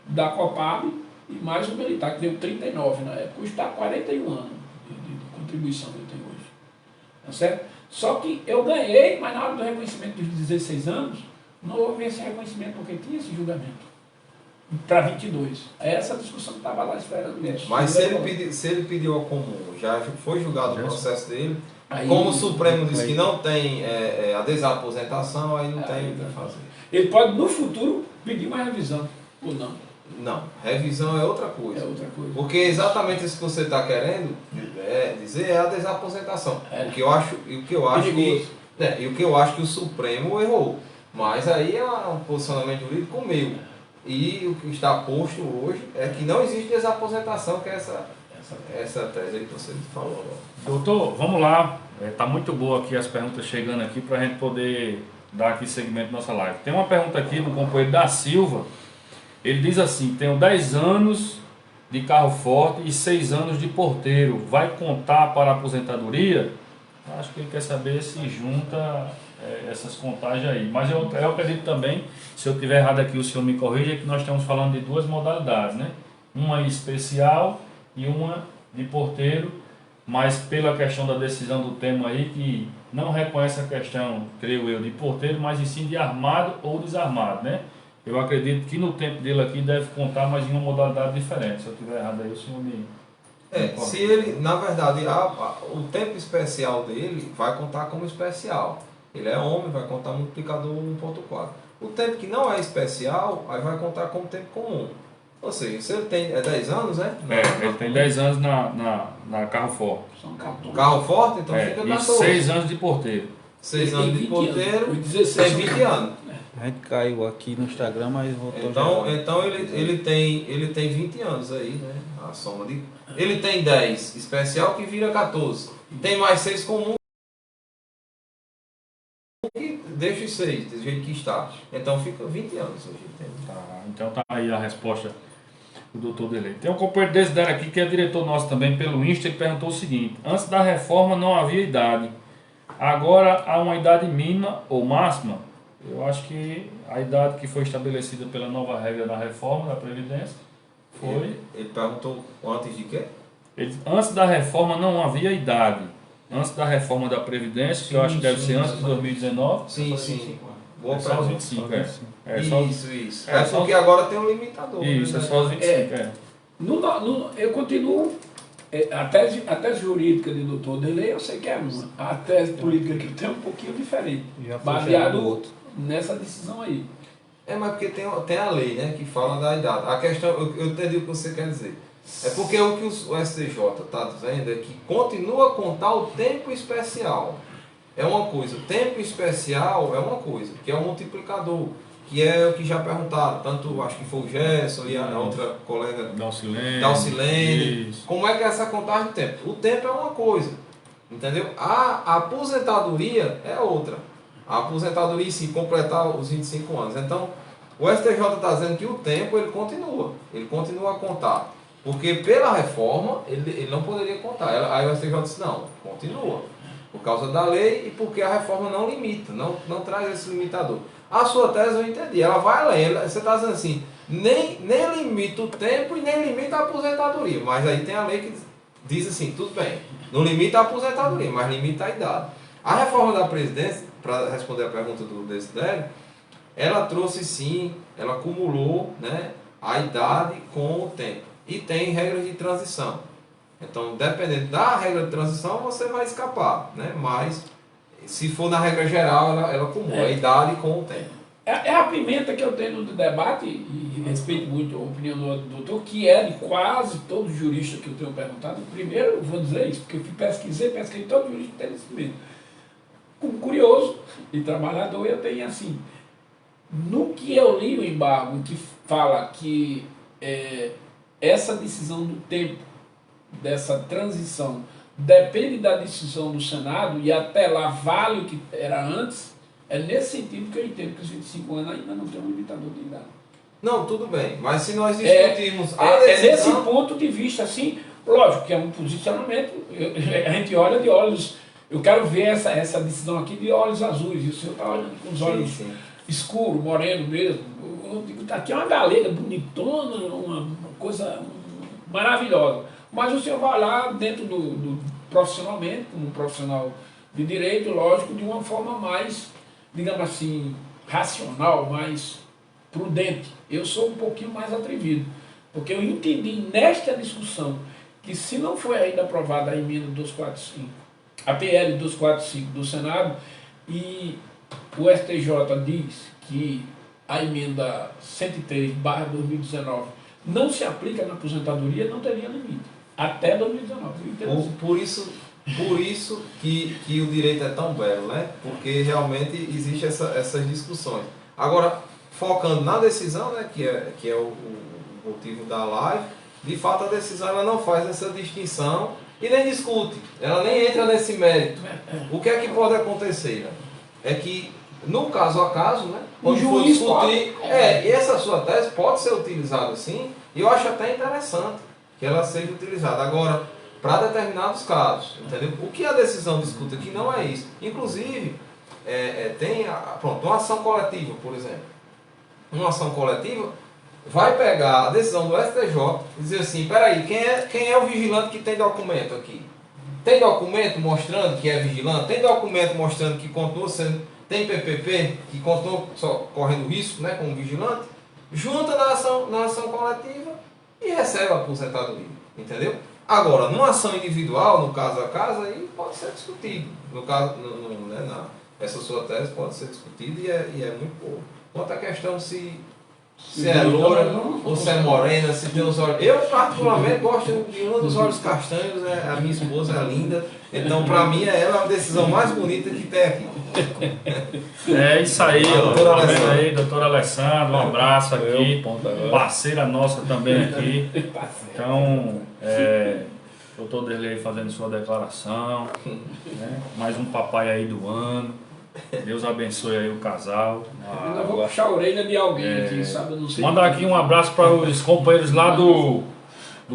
da Copab e mais o militar, que deu 39 na época. Hoje está 41 anos de contribuição que eu tenho hoje. Tá certo? Só que eu ganhei, mas na hora do reconhecimento dos 16 anos, não houve esse reconhecimento, porque tinha esse julgamento. Para 22. É essa discussão que estava lá esperando isso. Mas se ele pediu ao comum, já foi julgado o processo dele, Aí- como o Supremo disse que não tem a desaposentação, aí não tem o que fazer. Ele pode, no futuro, pedir uma revisão, ou não. Não, revisão é outra coisa. É outra coisa. Porque exatamente isso que você está querendo dizer é a desaposentação. O que eu acho, Perigoso. e o que eu acho que o Supremo errou. Mas aí é um posicionamento jurídico meu. E o que está posto hoje é que não existe desaposentação, que é essa tese aí que você falou. Doutor, vamos lá. Está muito boa aqui as perguntas chegando aqui para a gente poder dar aqui seguimento à nossa live. Tem uma pergunta aqui do companheiro da Silva. Ele diz assim: tenho 10 anos de carro forte e 6 anos de porteiro. Vai contar para a aposentadoria? Acho que ele quer saber se junta essas contagens aí. Mas eu acredito também, se eu estiver errado aqui, o senhor me corrija, que nós estamos falando de duas modalidades, né? Uma especial e uma de porteiro, mas pela questão da decisão do tema aí, que não reconhece a questão, creio eu, de porteiro, mas e sim de armado ou desarmado, né? Eu acredito que no tempo dele aqui deve contar, mas em uma modalidade diferente. Se eu estiver errado aí, o senhor me corrija. Se ele, na verdade, o tempo especial dele vai contar como especial. Ele é homem, vai contar multiplicador 1.4. O tempo que não é especial, aí vai contar como tempo comum. Ou seja, se ele tem 10 anos, né? Ele tem 10 anos na carro forte. São 14. Carro forte, então fica E 14. 6 anos de porteiro. 6 Ele anos tem de 20 anos. porteiro, Os 16 tem são 20 anos. A gente caiu aqui no Instagram, mas voltou Então ele tem 20 anos aí, né? A soma de. Ele tem 10 especial que vira 14. Tem mais 6 comum que deixa os 6, do jeito que está. Então fica 20 anos hoje. Então tá aí a resposta do doutor Delei. Tem um companheiro desse aqui que é diretor nosso também pelo Insta e perguntou o seguinte: antes da reforma não havia idade, agora há uma idade mínima ou máxima? Eu acho que a idade que foi estabelecida pela nova regra da reforma da Previdência foi... Ele perguntou antes de quê? Antes da reforma não havia idade. Antes da reforma da Previdência, que eu acho que deve ser antes de 2019, Sim. Boa É só os pergunta. 25, é só os... Isso. É, É só porque agora tem um limitador. Isso, né? é só os 25, Eu continuo. A tese jurídica de doutor Delei, eu sei que é uma. A tese política que eu tenho é um pouquinho diferente. Já foi Baseado do outro. nessa decisão aí. É, mas porque tem a lei, né, que fala da idade. A questão, eu entendi o que você quer dizer. É porque o que o STJ está dizendo é que continua a contar o tempo especial. É uma coisa. O tempo especial é uma coisa, que é o multiplicador, que é o que já perguntaram, tanto acho que foi o Gerson e a outra colega Dalcilene. Isso. como é que é essa contagem do tempo? O tempo é uma coisa, entendeu? A aposentadoria é outra. A aposentadoria, se completar os 25 anos. Então, o STJ está dizendo que o tempo ele continua a contar. Porque pela reforma ele não poderia contar. Aí o STJ disse, não, continua. Por causa da lei e porque a reforma não limita, não traz esse limitador. A sua tese eu entendi, ela vai além, você está dizendo assim, nem limita o tempo e nem limita a aposentadoria, mas aí tem a lei que diz assim, tudo bem, não limita a aposentadoria, mas limita a idade. A reforma da Previdência, para responder a pergunta do Desidério, ela trouxe sim, ela acumulou, né, a idade com o tempo e tem regras de transição. Então, dependendo da regra de transição, você vai escapar, né? Mas, se for na regra geral, ela acumula a idade com o tempo. É a pimenta que eu tenho no debate, e respeito muito a opinião do doutor, que é de quase todos os juristas que eu tenho perguntado. Primeiro, eu vou dizer isso, porque eu pesquisei todo jurista tem isso mesmo. Como curioso e trabalhador, eu tenho assim, no que eu li o embargo, que fala que essa decisão do tempo, dessa transição, depende da decisão do Senado e até lá vale o que era antes, é nesse sentido que eu entendo que os 25 anos ainda não tem um limitador de idade. Não, tudo bem, mas se nós discutirmos a decisão... É nesse decisão... ponto de vista, assim, lógico que é um posicionamento, a gente olha de olhos, eu quero ver essa decisão aqui de olhos azuis, e o senhor está olhando com os olhos escuros, moreno mesmo. Eu digo, aqui é uma galega bonitona, uma coisa maravilhosa. Mas o senhor vai lá dentro do profissionalmente, como um profissional de direito, lógico, de uma forma mais, digamos assim, racional, mais prudente. Eu sou um pouquinho mais atrevido, porque eu entendi nesta discussão que se não foi ainda aprovada a emenda 245, a PL 245 do Senado, e o STJ diz que a emenda 103/2019 não se aplica na aposentadoria, não teria limite. Até 2019. Por isso que o direito é tão belo, né? Porque realmente existe essas discussões. Agora, focando na decisão, né, que é o motivo da live, de fato a decisão ela não faz essa distinção e nem discute. Ela nem entra nesse mérito. O que é que pode acontecer? Né? É que, no caso a caso, né? O juiz discutir, e essa sua tese pode ser utilizada sim, e eu acho até interessante que ela seja utilizada. Agora, para determinados casos, entendeu? O que a decisão discute aqui não é isso. Inclusive, tem uma ação coletiva, por exemplo. Uma ação coletiva vai pegar a decisão do STJ e dizer assim, peraí, quem é o vigilante que tem documento aqui? Tem documento mostrando que é vigilante? Tem documento mostrando que continua sendo... Tem PPP que continua só correndo risco, né, como vigilante? Junta na ação coletiva e recebe a aposentadoria, entendeu? Agora, numa ação individual, no caso a caso, aí pode ser discutido. No caso, essa sua tese pode ser discutida e é muito boa. Quanto à questão se é loura ou se é morena, se tem os olhos... Eu, particularmente, gosto de um dos olhos castanhos, né? A minha esposa é linda, então, para mim, ela é a decisão mais bonita que tem aqui. É isso aí, doutor Alessandro, um abraço aqui, parceira nossa também aqui. Então, doutor Derlei fazendo sua declaração, né? Mais um papai aí do ano. Deus abençoe aí o casal. Eu vou puxar a orelha de alguém aqui, sabe? Eu não sei. Mandar aqui um abraço para os companheiros lá do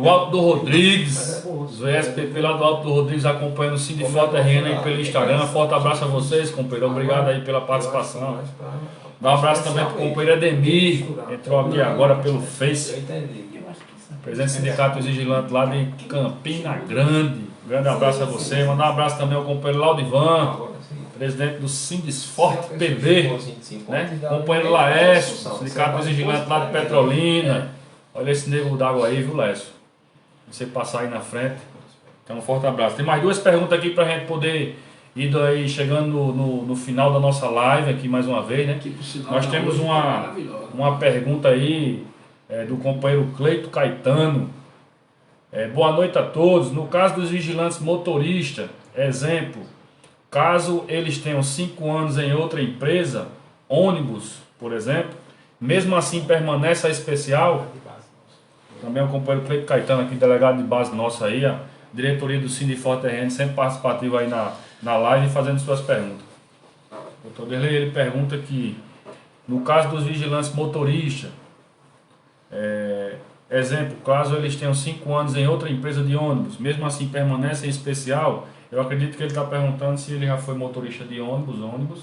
Alto do Rodrigues, os VSPP lá do Alto do Rodrigues acompanhando o Sindifoto RN aí pelo Instagram. Forte abraço a vocês, companheiro. Obrigado aí pela participação. Dá um abraço também para o companheiro Edemir, entrou aqui agora pelo Face. Presidente do Sindicato dos Vigilantes lá de Campina Grande. Grande abraço a você. Mandar um abraço também ao companheiro Laudivan. presidente do Sindisforte PB, né? Companheiro Laércio, sindicato dos vigilantes lá de Petrolina. Olha esse nego d'água aí, viu, Lécio? Você passar aí na frente. Então, um forte abraço. Tem mais duas perguntas aqui pra gente poder ir aí, chegando no final da nossa live aqui mais uma vez, né? Nós temos uma pergunta aí do companheiro Cleito Caetano. Boa noite a todos. No caso dos vigilantes motoristas, exemplo, caso eles tenham 5 anos em outra empresa, ônibus, por exemplo, mesmo assim permanece a especial. Também o companheiro Cleito Caetano aqui, delegado de base nossa aí, a diretoria do Sindiforte RN, sempre participativo aí na live, fazendo suas perguntas. O doutor Derlei, ele pergunta que, no caso dos vigilantes motoristas, exemplo, caso eles tenham 5 anos em outra empresa de ônibus, mesmo assim permanece em especial, eu acredito que ele está perguntando se ele já foi motorista de ônibus,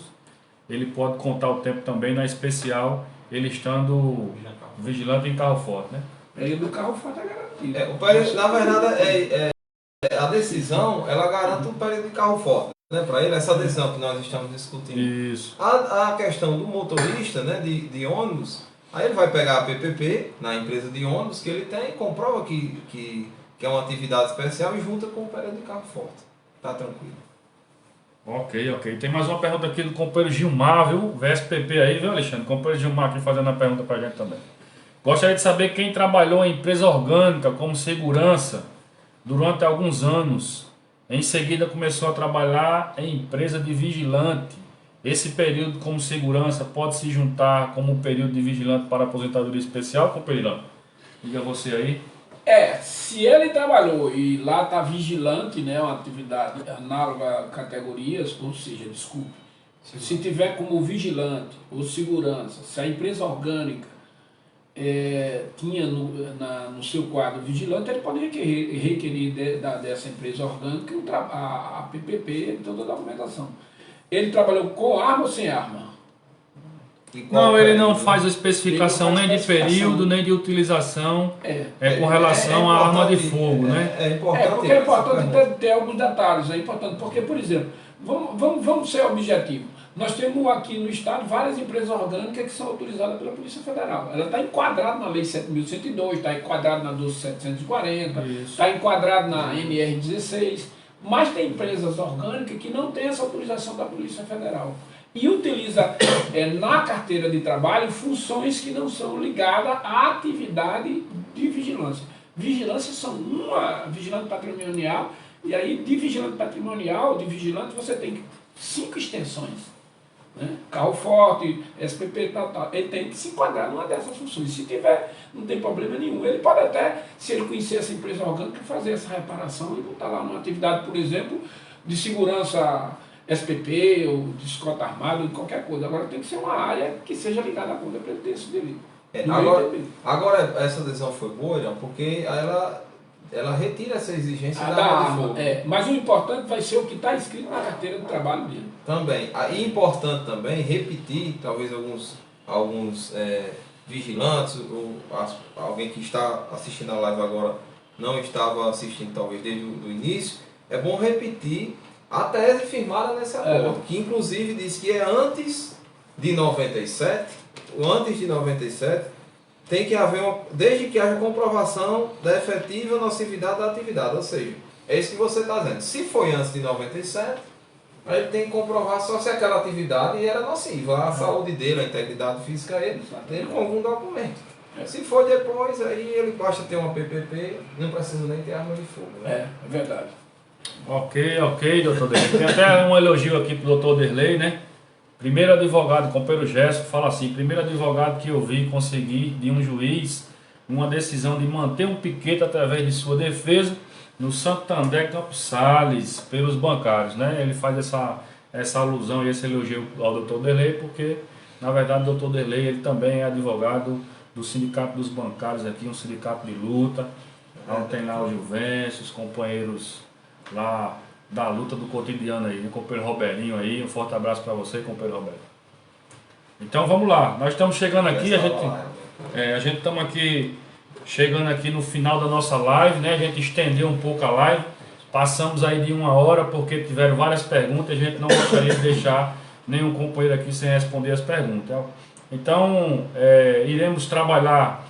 ele pode contar o tempo também na especial, ele estando vigilante em carro forte, né? Período do carro forte é garantido. Na verdade, a decisão, ela garante um período de carro forte, né? Para ele, essa decisão que nós estamos discutindo. Isso. A questão do motorista, né, de ônibus, aí ele vai pegar a PPP na empresa de ônibus que ele tem, comprova que é uma atividade especial e junta com o período de carro forte. Tá tranquilo. Ok. Tem mais uma pergunta aqui do companheiro Gilmar, viu? VSPP aí, viu, Alexandre? Companheiro Gilmar aqui fazendo a pergunta pra gente também. Gostaria de saber quem trabalhou em empresa orgânica como segurança durante alguns anos. Em seguida começou a trabalhar em empresa de vigilante. Esse período como segurança pode se juntar como um período de vigilante para aposentadoria especial, companheiro? Diga você aí. Se ele trabalhou e lá está vigilante, né, uma atividade análoga a categorias, ou seja, desculpe, se tiver como vigilante ou segurança, se a empresa orgânica tinha no seu quadro vigilante, ele pode requerer dessa empresa orgânica a PPP, toda a documentação. Ele trabalhou com arma ou sem arma? Não, ele não faz a especificação nem de período, nem de utilização com relação à arma de fogo, né? Porque é importante ter alguns detalhes, é importante, porque, por exemplo, vamos ser objetivos. Nós temos aqui no estado várias empresas orgânicas que são autorizadas pela Polícia Federal. Ela está enquadrada na Lei 7.102, está enquadrada na 12.740, está enquadrada na NR16, mas tem empresas orgânicas que não têm essa autorização da Polícia Federal. E utiliza na carteira de trabalho funções que não são ligadas à atividade de vigilância. Vigilância são vigilante patrimonial, e aí de vigilante patrimonial, de vigilante, você tem 5 extensões. Né? Carro forte, SPP, tal. Ele tem que se enquadrar numa dessas funções. Se tiver, não tem problema nenhum. Ele pode até, se ele conhecer essa empresa orgânica, fazer essa reparação e botar lá numa atividade, por exemplo, de segurança SPP ou de escolta armada ou de qualquer coisa. Agora tem que ser uma área que seja ligada à conta para ele ter esse delito. Agora essa decisão foi boa, João, porque ela retira essa exigência da arma de fogo. Mas o importante vai ser o que está escrito na carteira de trabalho dele. Também. E importante também repetir, talvez alguns vigilantes, ou alguém que está assistindo a live agora não estava assistindo talvez desde o início, é bom repetir a tese firmada nesse acordo, que inclusive diz que antes de 97, tem que haver, desde que haja comprovação da efetiva nocividade da atividade, ou seja, é isso que você está dizendo. Se foi antes de 97, ele tem que comprovar só se aquela atividade era nociva, a saúde dele, a integridade física ele com algum documento. Se for depois, aí ele basta ter uma PPP, não precisa nem ter arma de fogo. Né? É verdade. Ok, doutor Derlei. Tem até um elogio aqui pro doutor Derlei, né? Primeiro advogado, companheiro Gerson, fala assim: primeiro advogado que eu vi conseguir de um juiz uma decisão de manter um piquete através de sua defesa no Santander Campos Sales, pelos bancários, né? Ele faz essa alusão e esse elogio ao doutor Derlei, porque, na verdade, o doutor Derlei, ele também é advogado do Sindicato dos Bancários aqui, um sindicato de luta, onde tem lá o Juvencio, os companheiros lá da luta do cotidiano aí, o companheiro Robertinho aí, um forte abraço para você, companheiro Roberto. Então vamos lá, nós estamos chegando aqui, a gente estamos aqui chegando aqui no final da nossa live, né? A gente estendeu um pouco a live, Passamos aí de 1 hora porque tiveram várias perguntas e a gente não gostaria de deixar nenhum companheiro aqui sem responder as perguntas. Então, iremos trabalhar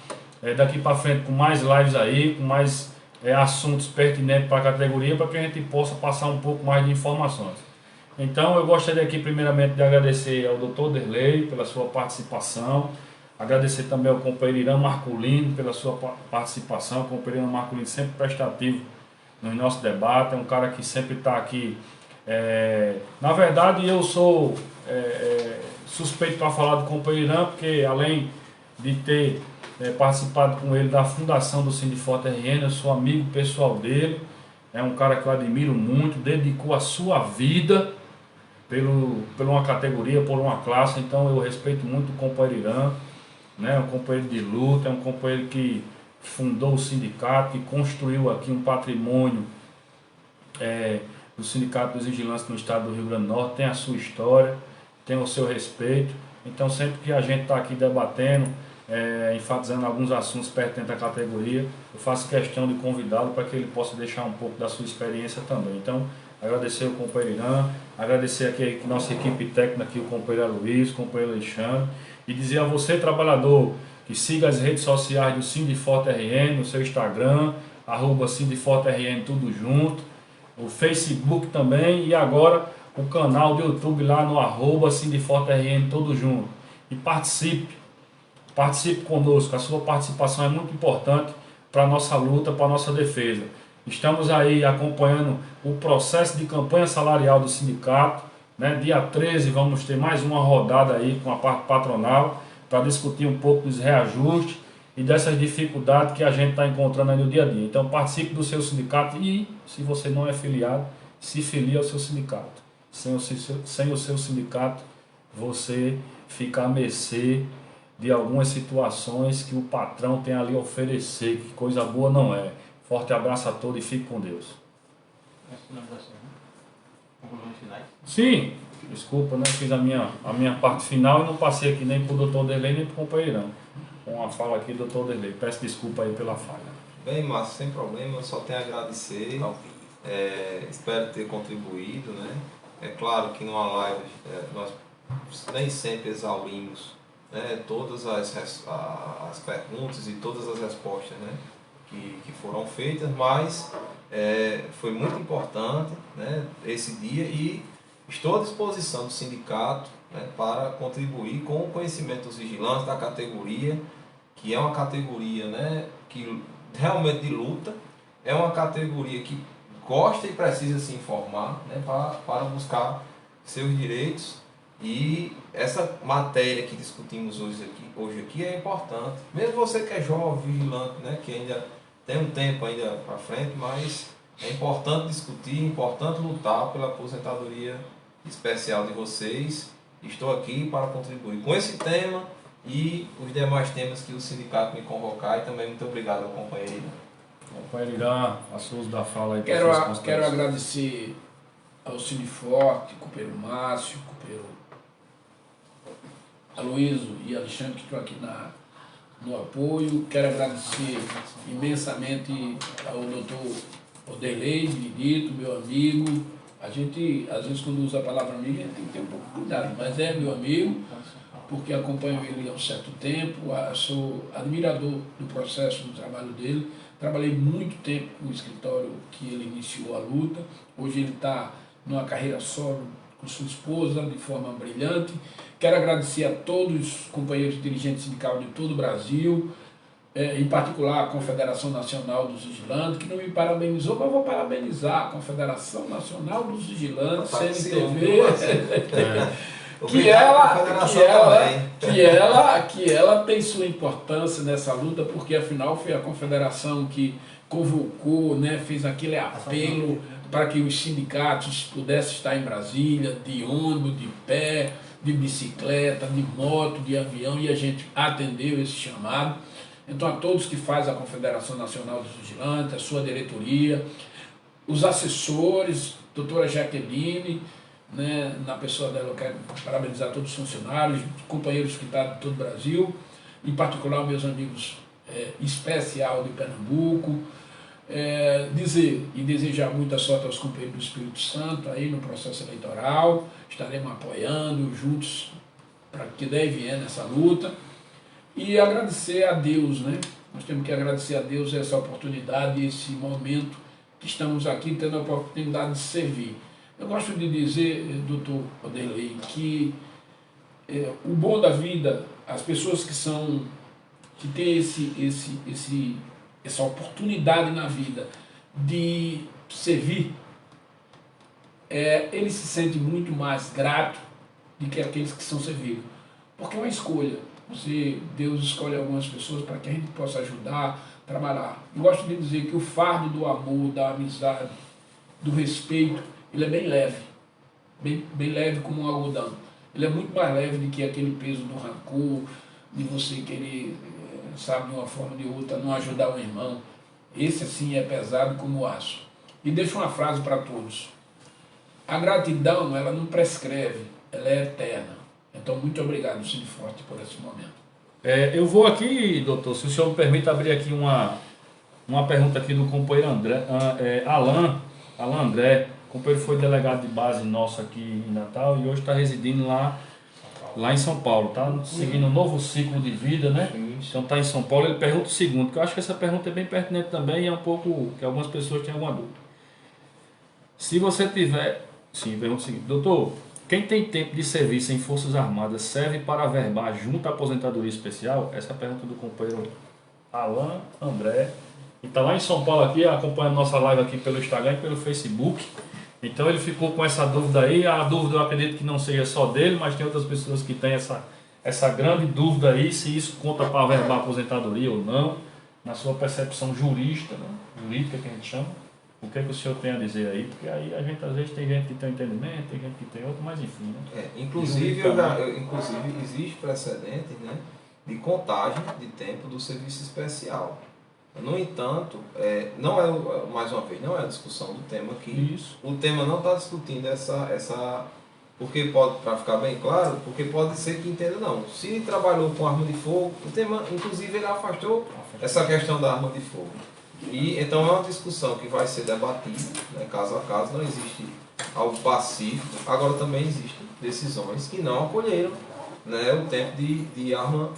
daqui para frente com mais lives aí, com mais assuntos pertinentes para a categoria, para que a gente possa passar um pouco mais de informações. Então, eu gostaria aqui primeiramente de agradecer ao Dr. Derlei pela sua participação, agradecer também ao companheiro Irã Marculino pela sua participação, o companheiro Irã Marculino sempre prestativo no nosso debate, é um cara que sempre está aqui. Na verdade, eu sou suspeito para falar do companheiro Irã, porque além de ter participado com ele da fundação do Sindiforte RN, eu sou amigo pessoal dele, é um cara que eu admiro muito, dedicou a sua vida por uma categoria, por uma classe, então eu respeito muito o companheiro Irã, né? É um companheiro de luta, é um companheiro que fundou o sindicato, que construiu aqui um patrimônio do Sindicato dos Vigilantes no estado do Rio Grande do Norte, tem a sua história, tem o seu respeito. Então sempre que a gente está aqui debatendo, enfatizando alguns assuntos pertinentes à categoria, eu faço questão de convidá-lo para que ele possa deixar um pouco da sua experiência também. Então, agradecer o companheiro Irã, agradecer aqui a nossa equipe técnica, aqui, o companheiro Luiz, o companheiro Alexandre, e dizer a você, trabalhador, que siga as redes sociais do Sindiforte RN, no seu Instagram, @SindiforteRN, tudo junto, o Facebook também, e agora o canal do YouTube lá no @SindiforteRN, tudo junto. E participe conosco, a sua participação é muito importante para a nossa luta, para a nossa defesa. Estamos aí acompanhando o processo de campanha salarial do sindicato, né? Dia 13 vamos ter mais uma rodada aí com a parte patronal para discutir um pouco dos reajustes e dessas dificuldades que a gente está encontrando aí no dia a dia. Então participe do seu sindicato e, se você não é filiado, se filie ao seu sindicato. Sem o seu sindicato, você fica à mercê de algumas situações que o patrão tem ali a oferecer, que coisa boa não é. Forte abraço a todos e fique com Deus. Conclusões finais? Sim, desculpa, né? Fiz a minha parte final e não passei aqui nem para o Dr. Derlei nem para o companheirão. Com a fala aqui do Dr. Derlei. Peço desculpa aí pela falha. Bem, Márcio, sem problema, eu só tenho a agradecer. Espero ter contribuído, né? É claro que numa live nós nem sempre exaurimos, né, todas as perguntas e todas as respostas, né, que foram feitas, mas foi muito importante, né, esse dia, e estou à disposição do sindicato, né, para contribuir com o conhecimento dos vigilantes da categoria, que é uma categoria, né, que realmente de luta, é uma categoria que gosta e precisa se informar, né, para buscar seus direitos. E essa matéria que discutimos hoje aqui é importante. Mesmo você que é jovem, vigilante, né, que ainda tem um tempo ainda para frente, mas é importante discutir, é importante lutar pela aposentadoria especial de vocês. Estou aqui para contribuir com esse tema e os demais temas que o sindicato me convocar, e também muito obrigado ao companheiro. Companheiro Irã, faça uso da fala aí. Quero agradecer ao Sindiforte, companheiro Márcio, companheiro Aloysio e Alexandre, que estão aqui no apoio. Quero agradecer imensamente ao doutor Oderlei Benedito, meu amigo. A gente, às vezes, quando usa a palavra amigo, a gente tem que ter um pouco de cuidado, mas é meu amigo, porque acompanho ele há um certo tempo, sou admirador do processo, do trabalho dele. Trabalhei muito tempo com o escritório que ele iniciou a luta. Hoje ele está numa carreira solo com sua esposa, de forma brilhante. Quero agradecer a todos os companheiros dirigentes sindicais de todo o Brasil, em particular a Confederação Nacional dos Vigilantes, que não me parabenizou, mas eu vou parabenizar a Confederação Nacional dos Vigilantes, CNTV, que ela tem sua importância nessa luta, porque afinal foi a confederação que convocou, né, fez aquele apelo para que os sindicatos pudessem estar em Brasília, de ônibus, de pé, de bicicleta, de moto, de avião, e a gente atendeu esse chamado. Então, a todos que fazem a Confederação Nacional dos Vigilantes, a sua diretoria, os assessores, doutora Jaqueline, né, na pessoa dela eu quero parabenizar todos os funcionários, companheiros que estão de todo o Brasil, em particular meus amigos especial de Pernambuco, dizer e desejar muita sorte aos companheiros do Espírito Santo aí no processo eleitoral, estaremos apoiando juntos para que der e vier nessa luta, e agradecer a Deus, né? Nós temos que agradecer a Deus essa oportunidade, esse momento que estamos aqui tendo a oportunidade de servir. Eu gosto de dizer, doutor Oderlei, que o bom da vida, as pessoas que têm essa oportunidade na vida de servir, eles se sentem muito mais gratos do que aqueles que são servidos. Porque é uma escolha. Deus escolhe algumas pessoas para que a gente possa ajudar, trabalhar. Eu gosto de dizer que o fardo do amor, da amizade, do respeito, ele é bem leve. Bem leve como um algodão. Ele é muito mais leve do que aquele peso do rancor, de você querer, sabe, de uma forma ou de outra, não ajudar o irmão. Esse, assim, é pesado como o aço. E deixo uma frase para todos. A gratidão, ela não prescreve, ela é eterna. Então, muito obrigado, Cid Forte, por esse momento. Eu vou aqui, doutor, se o senhor me permite abrir aqui uma pergunta aqui do companheiro Alan André. O companheiro foi delegado de base nosso aqui em Natal e hoje está residindo lá em São Paulo. Está seguindo um novo ciclo de vida, né? Então está em São Paulo. Ele pergunta o seguinte, que eu acho que essa pergunta é bem pertinente também e é um pouco que algumas pessoas têm alguma dúvida. Se você tiver... Sim, pergunta o seguinte, doutor... Quem tem tempo de serviço em Forças Armadas serve para averbar junto à aposentadoria especial? Essa é a pergunta do companheiro Alan André. E está lá em São Paulo aqui, acompanhando nossa live aqui pelo Instagram e pelo Facebook. Então ele ficou com essa dúvida aí. A dúvida eu acredito que não seja só dele, mas tem outras pessoas que têm essa grande dúvida aí, se isso conta para averbar a aposentadoria ou não, na sua percepção jurídica, né? Jurídica que a gente chama. O que é que o senhor tem a dizer aí? Porque aí a gente, às vezes, tem gente que tem um entendimento, tem gente que tem outro, mas enfim, né? Inclusive existe precedente, né, de contagem de tempo do serviço especial. No entanto, não é, mais uma vez, não é a discussão do tema aqui. Isso. O tema não está discutindo essa porque pode, para ficar bem claro, porque pode ser que entenda não. Se ele trabalhou com arma de fogo, o tema, inclusive, ele afastou essa questão da arma de fogo. E então é uma discussão que vai ser debatida, né, caso a caso, não existe algo pacífico. Agora também existem decisões que não acolheram, né, o tempo de arma,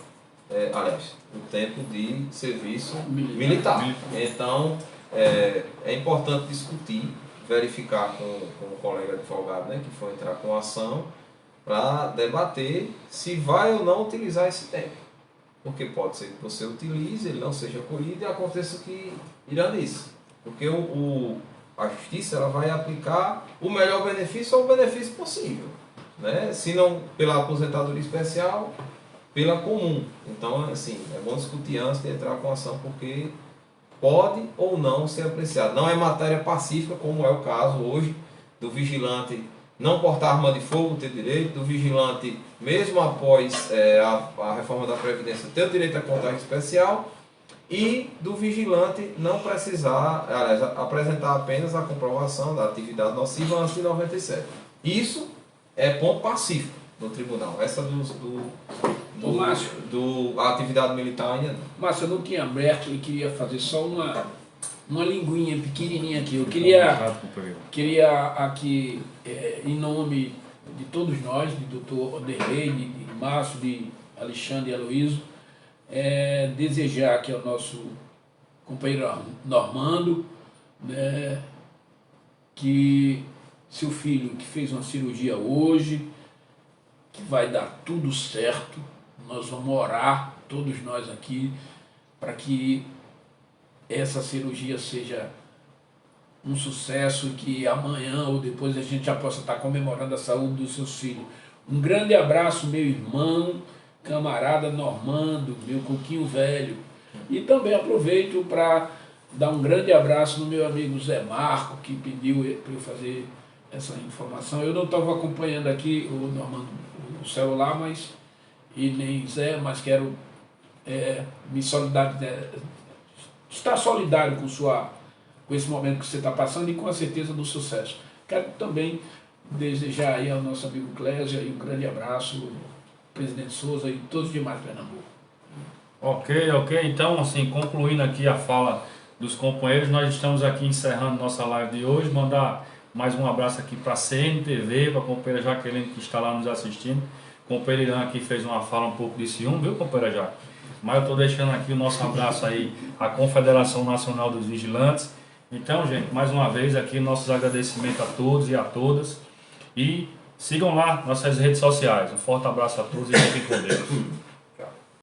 aliás, o tempo de serviço militar. Então é importante discutir, verificar com o colega advogado, né, que for entrar com a ação, para debater se vai ou não utilizar esse tempo. Porque pode ser que você utilize, ele não seja acolhido e aconteça que irá nisso. Porque a justiça ela vai aplicar o melhor benefício ou o benefício possível. Né? Se não pela aposentadoria especial, pela comum. Então, assim, é bom discutir antes de entrar com a ação, porque pode ou não ser apreciado. Não é matéria pacífica, como é o caso hoje do vigilante não portar arma de fogo, ter direito, do vigilante, mesmo após a reforma da Previdência, ter o direito à contagem especial, e do vigilante não precisar, aliás, apresentar apenas a comprovação da atividade nociva antes de 97. Isso é ponto pacífico do tribunal. Essa a atividade militar ainda não. Márcio, eu não tinha aberto e queria fazer só uma linguinha pequenininha aqui. Eu queria aqui, em nome de todos nós, de Dr. Oderlei, de Márcio, de Alexandre e Aloysio, desejar aqui ao nosso companheiro Normando, né, que seu filho que fez uma cirurgia hoje, que vai dar tudo certo. Nós vamos orar, todos nós aqui, para que essa cirurgia seja um sucesso e que amanhã ou depois a gente já possa estar comemorando a saúde dos seus filhos. Um grande abraço, meu irmão, camarada Normando, meu coquinho velho. E também aproveito para dar um grande abraço no meu amigo Zé Marco, que pediu para eu fazer essa informação. Eu não estava acompanhando aqui o Normando, o celular, e nem Zé, mas quero me estar solidário com esse momento que você está passando e com a certeza do sucesso. Quero também desejar aí ao nosso amigo Clésia um grande abraço, presidente Souza e todos os demais de Pernambuco. Ok. Então, assim, concluindo aqui a fala dos companheiros, nós estamos aqui encerrando nossa live de hoje. Mandar mais um abraço aqui para a CNTV, para a companheira Jaqueline que está lá nos assistindo. O companheiro Irã aqui fez uma fala um pouco de ciúme, viu, companheira Jaque? Mas eu estou deixando aqui o nosso abraço aí à Confederação Nacional dos Vigilantes. Então, gente, mais uma vez aqui nossos agradecimentos a todos e a todas. E sigam lá nossas redes sociais. Um forte abraço a todos e fiquem com Deus.